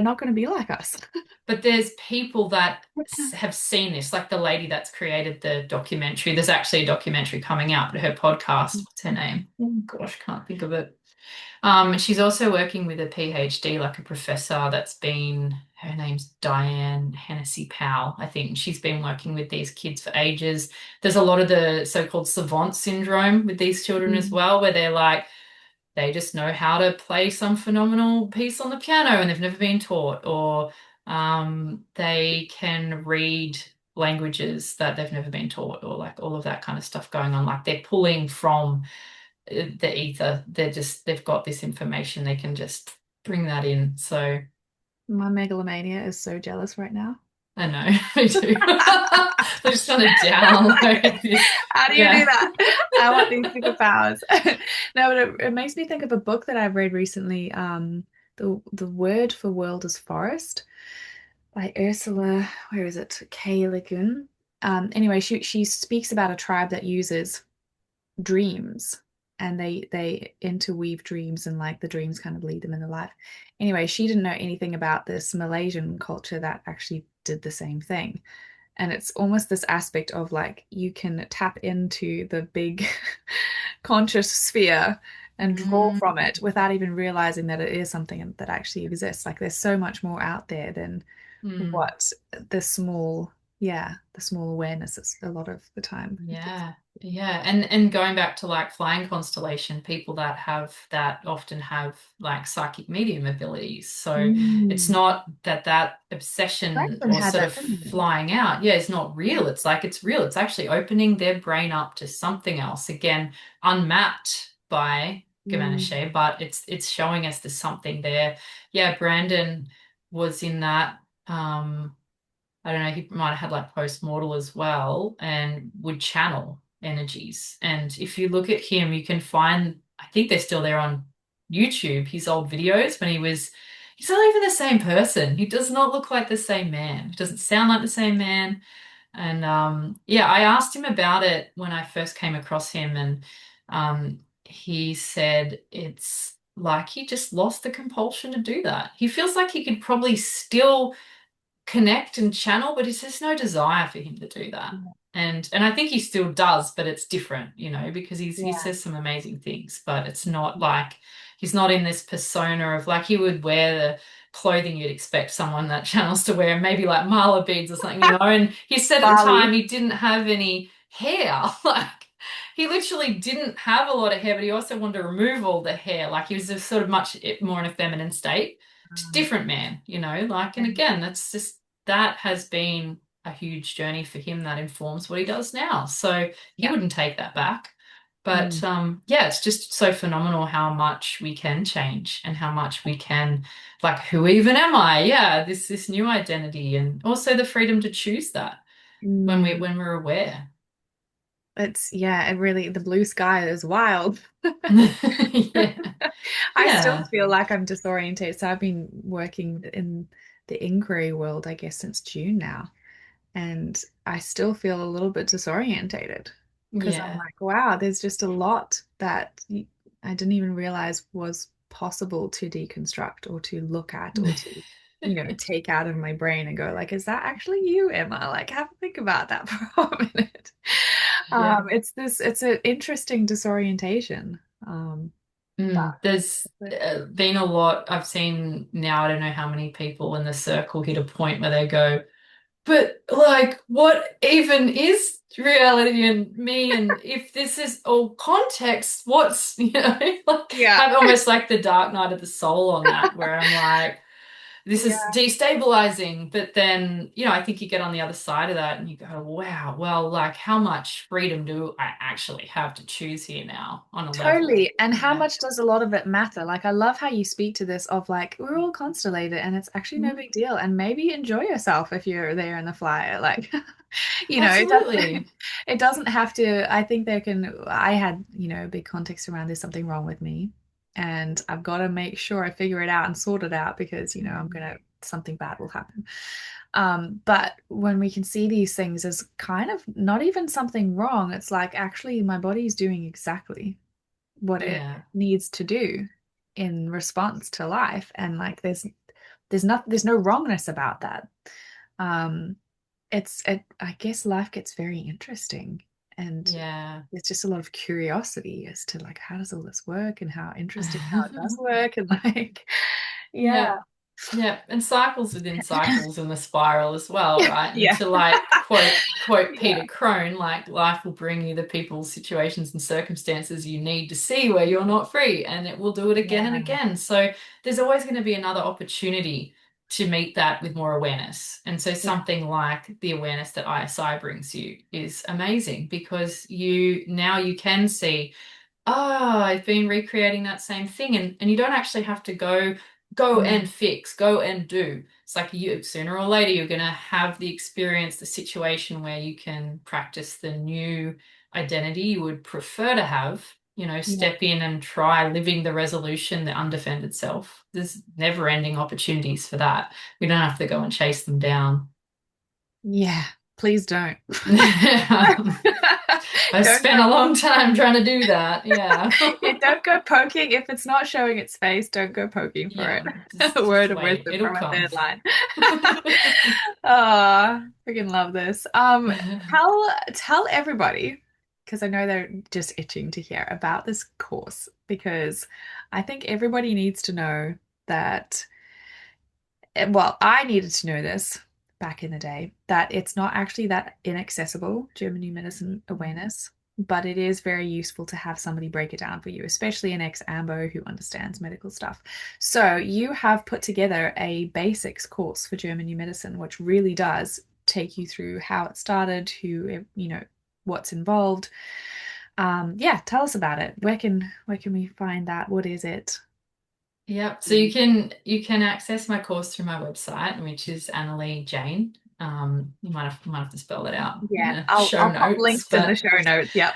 not gonna be like us. But there's people that have seen this, like the lady that's created the documentary. There's actually a documentary coming out, but her podcast, what's her name? Oh gosh, can't think of it. She's also working with a PhD, like a professor her name's Diane Hennessy Powell, I think. She's been working with these kids for ages. There's a lot of the so-called savant syndrome with these children as Mm. well, where they're like, they just know how to play some phenomenal piece on the piano and they've never been taught, or they can read languages that they've never been taught, or like all of that kind of stuff going on. Like they're pulling from the ether. They've got this information. They can just bring that in. So My megalomania is so jealous right now. I know, me too. They're just trying to download this. How do you do Yeah. that? I want these superpowers. No, but it makes me think of a book that I've read recently. The word for world is forest by Ursula. Where is it? K. Le Guin. Anyway, she speaks about a tribe that uses dreams, and they interweave dreams, and like the dreams kind of lead them in the life. Anyway, she didn't know anything about this Malaysian culture that actually did the same thing. And it's almost this aspect of like you can tap into the big conscious sphere and draw from Mm, it without even realizing that it is something that actually exists. Like there's so much more out there than mm. what the small, yeah, the small awareness is a lot of the time. Yeah, yeah. And going back to like flying constellation, people that have that often have like psychic medium abilities. So it's Mm. not that obsession Franklin or had sort of that, didn't he? flying out. Yeah, it's not real. It's like it's real. It's actually opening their brain up to something else. Again, unmapped by Mm. Givenchy, but it's showing us there's something there. Yeah, Brandon was in that. I don't know, he might have had like postmortal as well and would channel energies. And if you look at him, you can find, I think they're still there on YouTube, his old videos when he's not even the same person. He does not look like the same man. He doesn't sound like the same man. And yeah, I asked him about it when I first came across him, and he said it's like he just lost the compulsion to do that. He feels like he could probably still connect and channel, but it's just no desire for him to do that. And I think he still does, but it's different, because he Yeah. says some amazing things, but it's not like he's not in this persona of like he would wear the clothing you'd expect someone that channels to wear, maybe like mala beads or something, And he said at the time Bali. he didn't have any hair. Like he literally didn't have a lot of hair, but he also wanted to remove all the hair. Like he was just sort of much more in a feminine state. Just Um, different man, like, and again, that has been a huge journey for him that informs what he does now. So he yeah. wouldn't take that back. But Mm. yeah, it's just so phenomenal how much we can change and how much we can, like, who even am I? Yeah, this new identity, and also the freedom to choose that Mm. when we're aware. It's yeah, it really the blue sky is wild. Yeah. I still Yeah. feel like I'm disorientated. So I've been working in the inquiry world, I guess, since June now. And I still feel a little bit disorientated because I'm Yeah. like, wow, there's just a lot that I didn't even realize was possible to deconstruct or to look at or to, take out of my brain and go like, is that actually you, Emma? Like, have a think about that for a minute. Yeah. It's an interesting disorientation. There's But been a lot I've seen now. I don't know how many people in the circle hit a point where they go, but like, what even is reality and me? And if this is all context, what's, like yeah. I'm almost like the dark night of the soul on that, where I'm like, this is Yeah. destabilizing. But then, I think you get on the other side of that and you go, wow, well, like, how much freedom do I actually have to choose here now on a level? Totally. And how Yeah. much does a lot of it matter? Like, I love how you speak to this of like, we're all constellated and it's actually no Mhm. big deal. And maybe enjoy yourself if you're there in the flyer. Like, it doesn't Absolutely. it doesn't have to. I think I had, a big context around there's something wrong with me. And I've got to make sure I figure it out and sort it out because, Mhm. something bad will happen. But when we can see these things as kind of not even something wrong, it's like actually my body's doing exactly what it Yeah. needs to do in response to life. And like there's no wrongness about that. Um, I guess life gets very interesting and Yeah. there's just a lot of curiosity as to like how does all this work and how interesting how it does work and like yeah. Yeah. Yeah, and cycles within cycles in the spiral as well, right? And Yeah. to like quote Yeah. Peter Crone, like life will bring you the people, situations, and circumstances you need to see where you're not free, and it will do it again and Yeah. again. So there's always going to be another opportunity to meet that with more awareness. And so Yeah. something like the awareness that ISI brings you is amazing because you can see, I've been recreating that same thing, and you don't actually have to go Mm. and fix, go and do. It's like you sooner or later you're gonna have the experience, the situation where you can practice the new identity you would prefer to have, Yeah. step in and try living the resolution, the undefended self. There's never-ending opportunities for that. We don't have to go and chase them down. Yeah. Please don't. I've Don't spent go a long time trying to do that. Yeah. yeah, don't go poking. If it's not showing its face, don't go poking for it. Yeah, just Word of wait. wisdom It'll from a come. third line. Oh, freaking love this. Tell everybody, because I know they're just itching to hear about this course, because I think everybody needs to know that well, I needed to know this back in the day, that it's not actually that inaccessible, German New Medicine awareness, but it is very useful to have somebody break it down for you, especially an ex-AMBO who understands medical stuff. So you have put together a basics course for German New Medicine, which really does take you through how it started, what's involved. Yeah, tell us about it. Where can we find that? What is it? Yep. So you can access my course through my website, which is Annalea Jane. You might have to spell it out in Yeah, the I'll show I'll pop notes, links in the but show notes. Yep.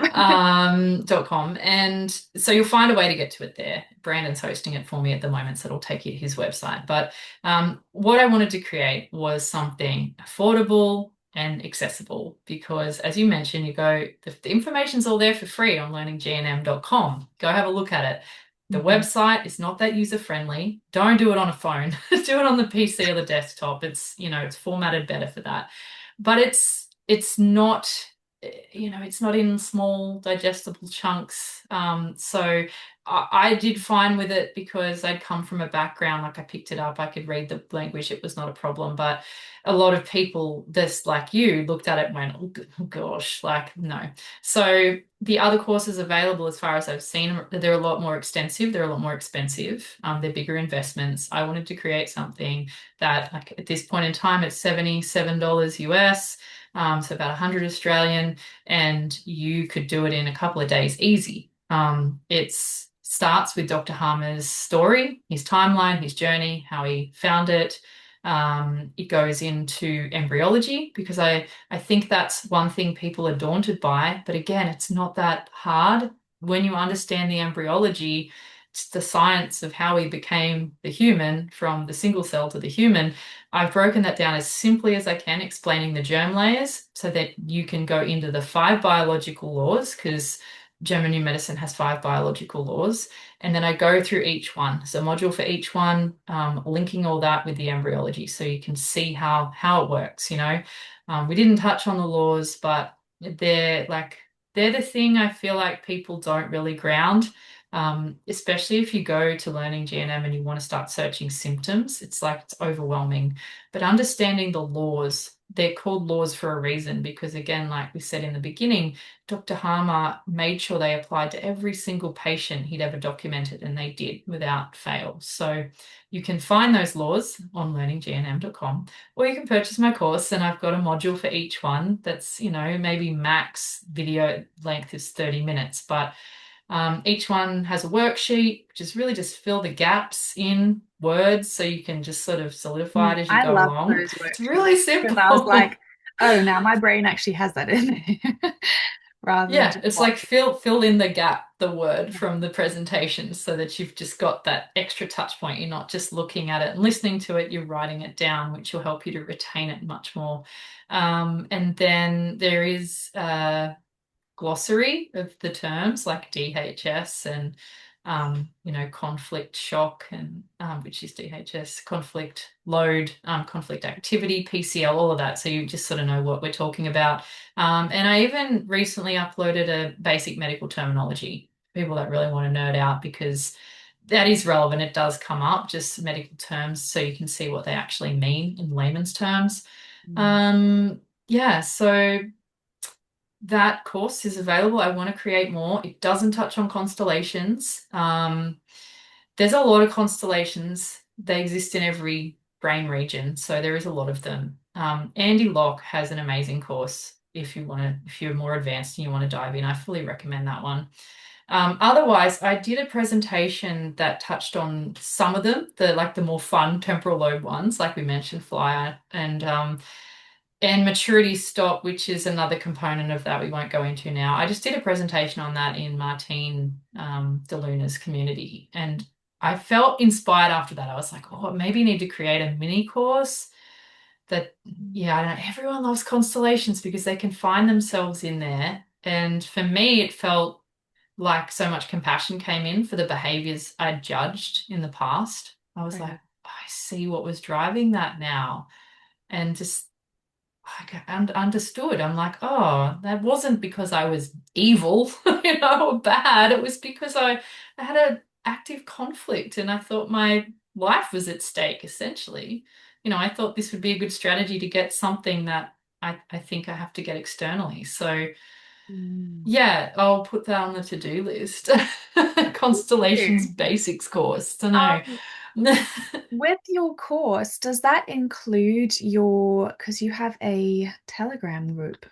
.com. And so you'll find a way to get to it there. Brandon's hosting it for me at the moment, so it'll take you to his website. But what I wanted to create was something affordable and accessible because, as you mentioned, the information's all there for free on learninggnm.com. Go have a look at it. The Mhm. website is not that user friendly. Don't do it on a phone. Do it on the PC or the desktop. It's formatted better for that. But it's not it's not in small digestible chunks. So I did fine with it because I'd come from a background, like I picked it up, I could read the language, it was not a problem. But a lot of people, just like you, looked at it and went, oh, gosh, like, no. So the other courses available, as far as I've seen, they're a lot more extensive, they're a lot more expensive, they're bigger investments. I wanted to create something that, like, at this point in time, it's $77 US. So about 100 Australian, and you could do it in a couple of days easy. It starts with Dr. Harmer's story, his timeline, his journey, how he found it. It goes into embryology because I think that's one thing people are daunted by. But again, it's not that hard. When you understand the embryology, it's the science of how we became the human from the single cell to the human. I've broken that down as simply as I can, explaining the germ layers so that you can go into the five biological laws, because German New Medicine has five biological laws. And then I go through each one. So, a module for each one, linking all that with the embryology so you can see how it works. We didn't touch on the laws, but they're like they're the thing I feel like people don't really ground. Especially if you go to learning GNM and you want to start searching symptoms, it's like it's overwhelming. But understanding the laws, they're called laws for a reason because, again, like we said in the beginning, Dr. Harmer made sure they applied to every single patient he'd ever documented, and they did without fail. So you can find those laws on learninggnm.com, or you can purchase my course, and I've got a module for each one that's, maybe max video length is 30 minutes, but each one has a worksheet, which is really just fill the gaps in words so you can just sort of solidify it as you I go love along. those It's really worksheets because I was like, simple. oh, now my brain actually has that in there rather than Yeah, just it's like watching. fill in the gap, the word from the presentation so that you've just got that extra touch point. You're not just looking at it and listening to it, you're writing it down, which will help you to retain it much more. And then there is glossary of the terms like DHS and conflict shock and which is DHS, conflict load, conflict activity, PCL, all of that. So you just sort of know what we're talking about. And I even recently uploaded a basic medical terminology. People that really want to nerd out because that is relevant. It does come up, just medical terms, so you can see what they actually mean in layman's terms. Mm. Yeah, so that course is available. I want to create more. It doesn't touch on constellations. There's a lot of constellations. They exist in every brain region, so there is a lot of them. Andy Locke has an amazing course if you're more advanced and you want to dive in. I fully recommend that one. Otherwise, I did a presentation that touched on some of them, the more fun temporal lobe ones, like we mentioned, flyer and maturity stop, which is another component of that we won't go into now. I just did a presentation on that in Martine DeLuna's community, and I felt inspired after that. I was like, oh, maybe I need to create a mini course that, yeah, I don't know, everyone loves constellations because they can find themselves in there. And for me, it felt like so much compassion came in for the behaviors I'd judged in the past. I was like, Right. I see what was driving that now. And just understood. I'm like, oh, that wasn't because I was evil, or bad. It was because I had an active conflict and I thought my life was at stake, essentially. I thought this would be a good strategy to get something that I think I have to get externally. So, Mm. yeah, I'll put that on the to-do list. Thank Constellations you. basics course. Don't Um, know. with your course, does that include your, because you have a Telegram group?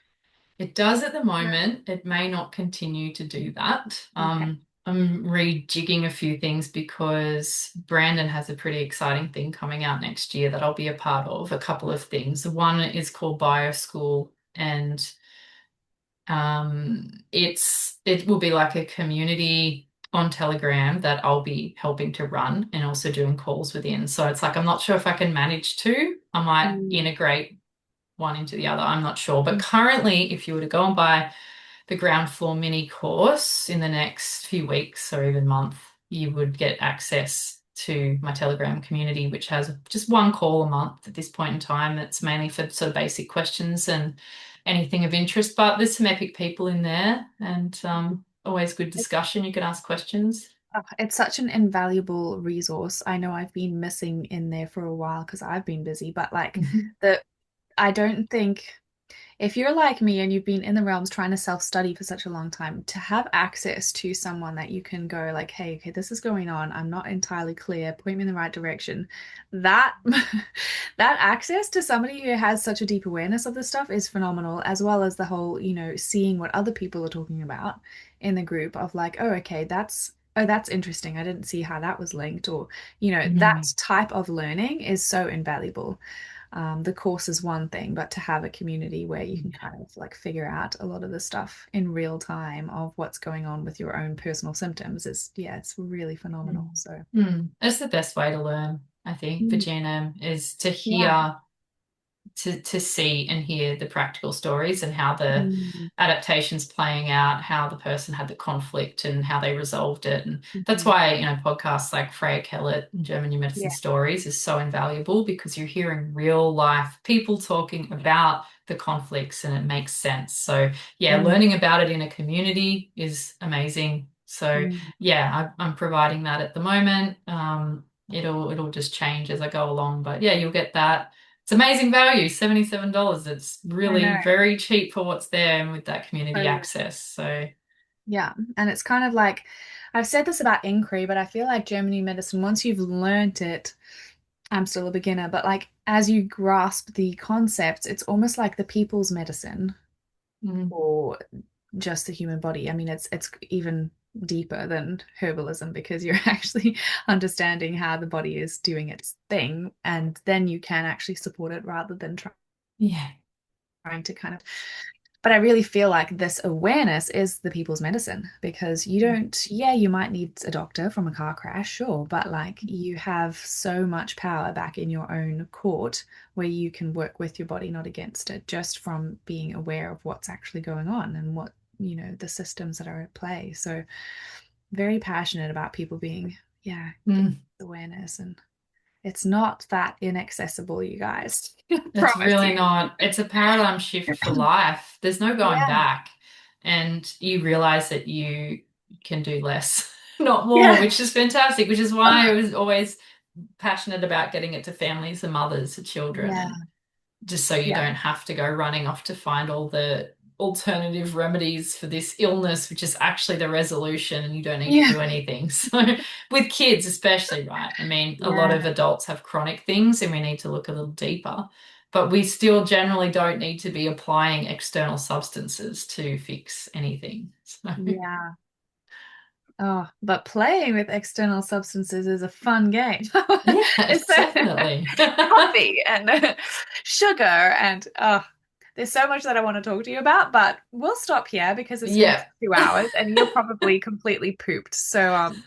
It does at the Right. moment. It may not continue to do that. Okay. I'm rejigging a few things because Brandon has a pretty exciting thing coming out next year that I'll be a part of. A couple of things. One is called BioSchool, and it will be like a community on Telegram that I'll be helping to run and also doing calls within. So it's like I'm not sure if I can manage two. I might Mm. integrate one into the other. I'm not sure. But currently, if you were to go and buy the ground floor mini course in the next few weeks or even month, you would get access to my Telegram community, which has just one call a month at this point in time. It's mainly for sort of basic questions and anything of interest. But there's some epic people in there and always good discussion. You can ask questions. Oh, it's such an invaluable resource. I know I've been missing in there for a while because I've been busy, but like Mhm. the I don't think if you're like me and you've been in the realms trying to self-study for such a long time, to have access to someone that you can go like, hey, okay, this is going on. I'm not entirely clear. Point me in the right direction. That that access to somebody who has such a deep awareness of this stuff is phenomenal, as well as the whole, seeing what other people are talking about in the group of like, oh, that's interesting. I didn't see how that was linked, or, that Mhm. type of learning is so invaluable. The course is one thing, but to have a community where you can kind of like figure out a lot of the stuff in real time of what's going on with your own personal symptoms is, yeah, it's really phenomenal. Mm. So, Mm. That's the best way to learn, I think, for mm, GNM is to yeah. hear to see and hear the practical stories and how the Mm, adaptations playing out, how the person had the conflict and how they resolved it. And that's mhm. why, podcasts like Freya Kellett and German New Medicine Yeah. Stories is so invaluable because you're hearing real life people talking about the conflicts and it makes sense. So yeah, Mm, learning about it in a community is amazing. So mm. yeah, I'm providing that at the moment. It'll just change as I go along, but yeah, you'll get that. It's amazing value, $77. It's I know. really very cheap for what's there and with that community Totally. access. So, Yeah. And it's kind of like I've said this about Incre, but I feel like Germany medicine, once you've learned it, I'm still a beginner, but like as you grasp the concepts, it's almost like the people's medicine mm, or just the human body. I mean, it's even deeper than herbalism because you're actually understanding how the body is doing its thing, and then you can actually support it rather than yeah. trying to kind of. But I really feel like this awareness is the people's medicine because you don't, yeah, you might need a doctor from a car crash, sure, but like you have so much power back in your own court where you can work with your body, not against it, just from being aware of what's actually going on and what, the systems that are at play. So very passionate about people being, yeah, Mm. awareness, and it's not that inaccessible, you guys. It's Promise really you. not. It's a paradigm shift for life. There's no going Yeah. back. And you realize that you can do less, not more, Yeah. which is fantastic, which is why I was always passionate about getting it to families and mothers and children Yeah. and just so you Yeah. don't have to go running off to find all the alternative remedies for this illness, which is actually the resolution, and you don't need to Yeah. do anything. So, with kids, especially, right? I mean, a lot of Yeah. adults have chronic things, and we need to look a little deeper. But we still generally don't need to be applying external substances to fix anything. So, Yeah. Oh, but playing with external substances is a fun game. yes, It's a definitely. coffee and sugar and there's so much that I want to talk to you about, but we'll stop here because it's been Yeah. 2 hours and you're probably completely pooped. So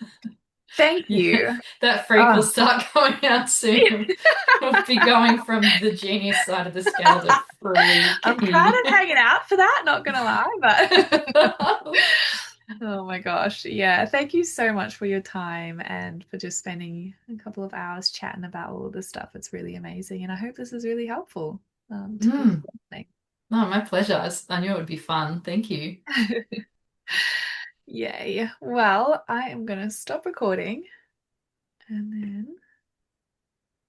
thank Yeah, you. that freak will Oh. start coming out soon. We'll be going from the genius side of the scale to I'm kind freaky. of hanging out for that, not gonna lie, but oh my gosh. Yeah. Thank you so much for your time and for just spending a couple of hours chatting about all of this stuff. It's really amazing. And I hope this is really helpful to people Mm. listening. Oh, my pleasure. I knew it would be fun. Thank you. Yay. Well, I am going to stop recording and then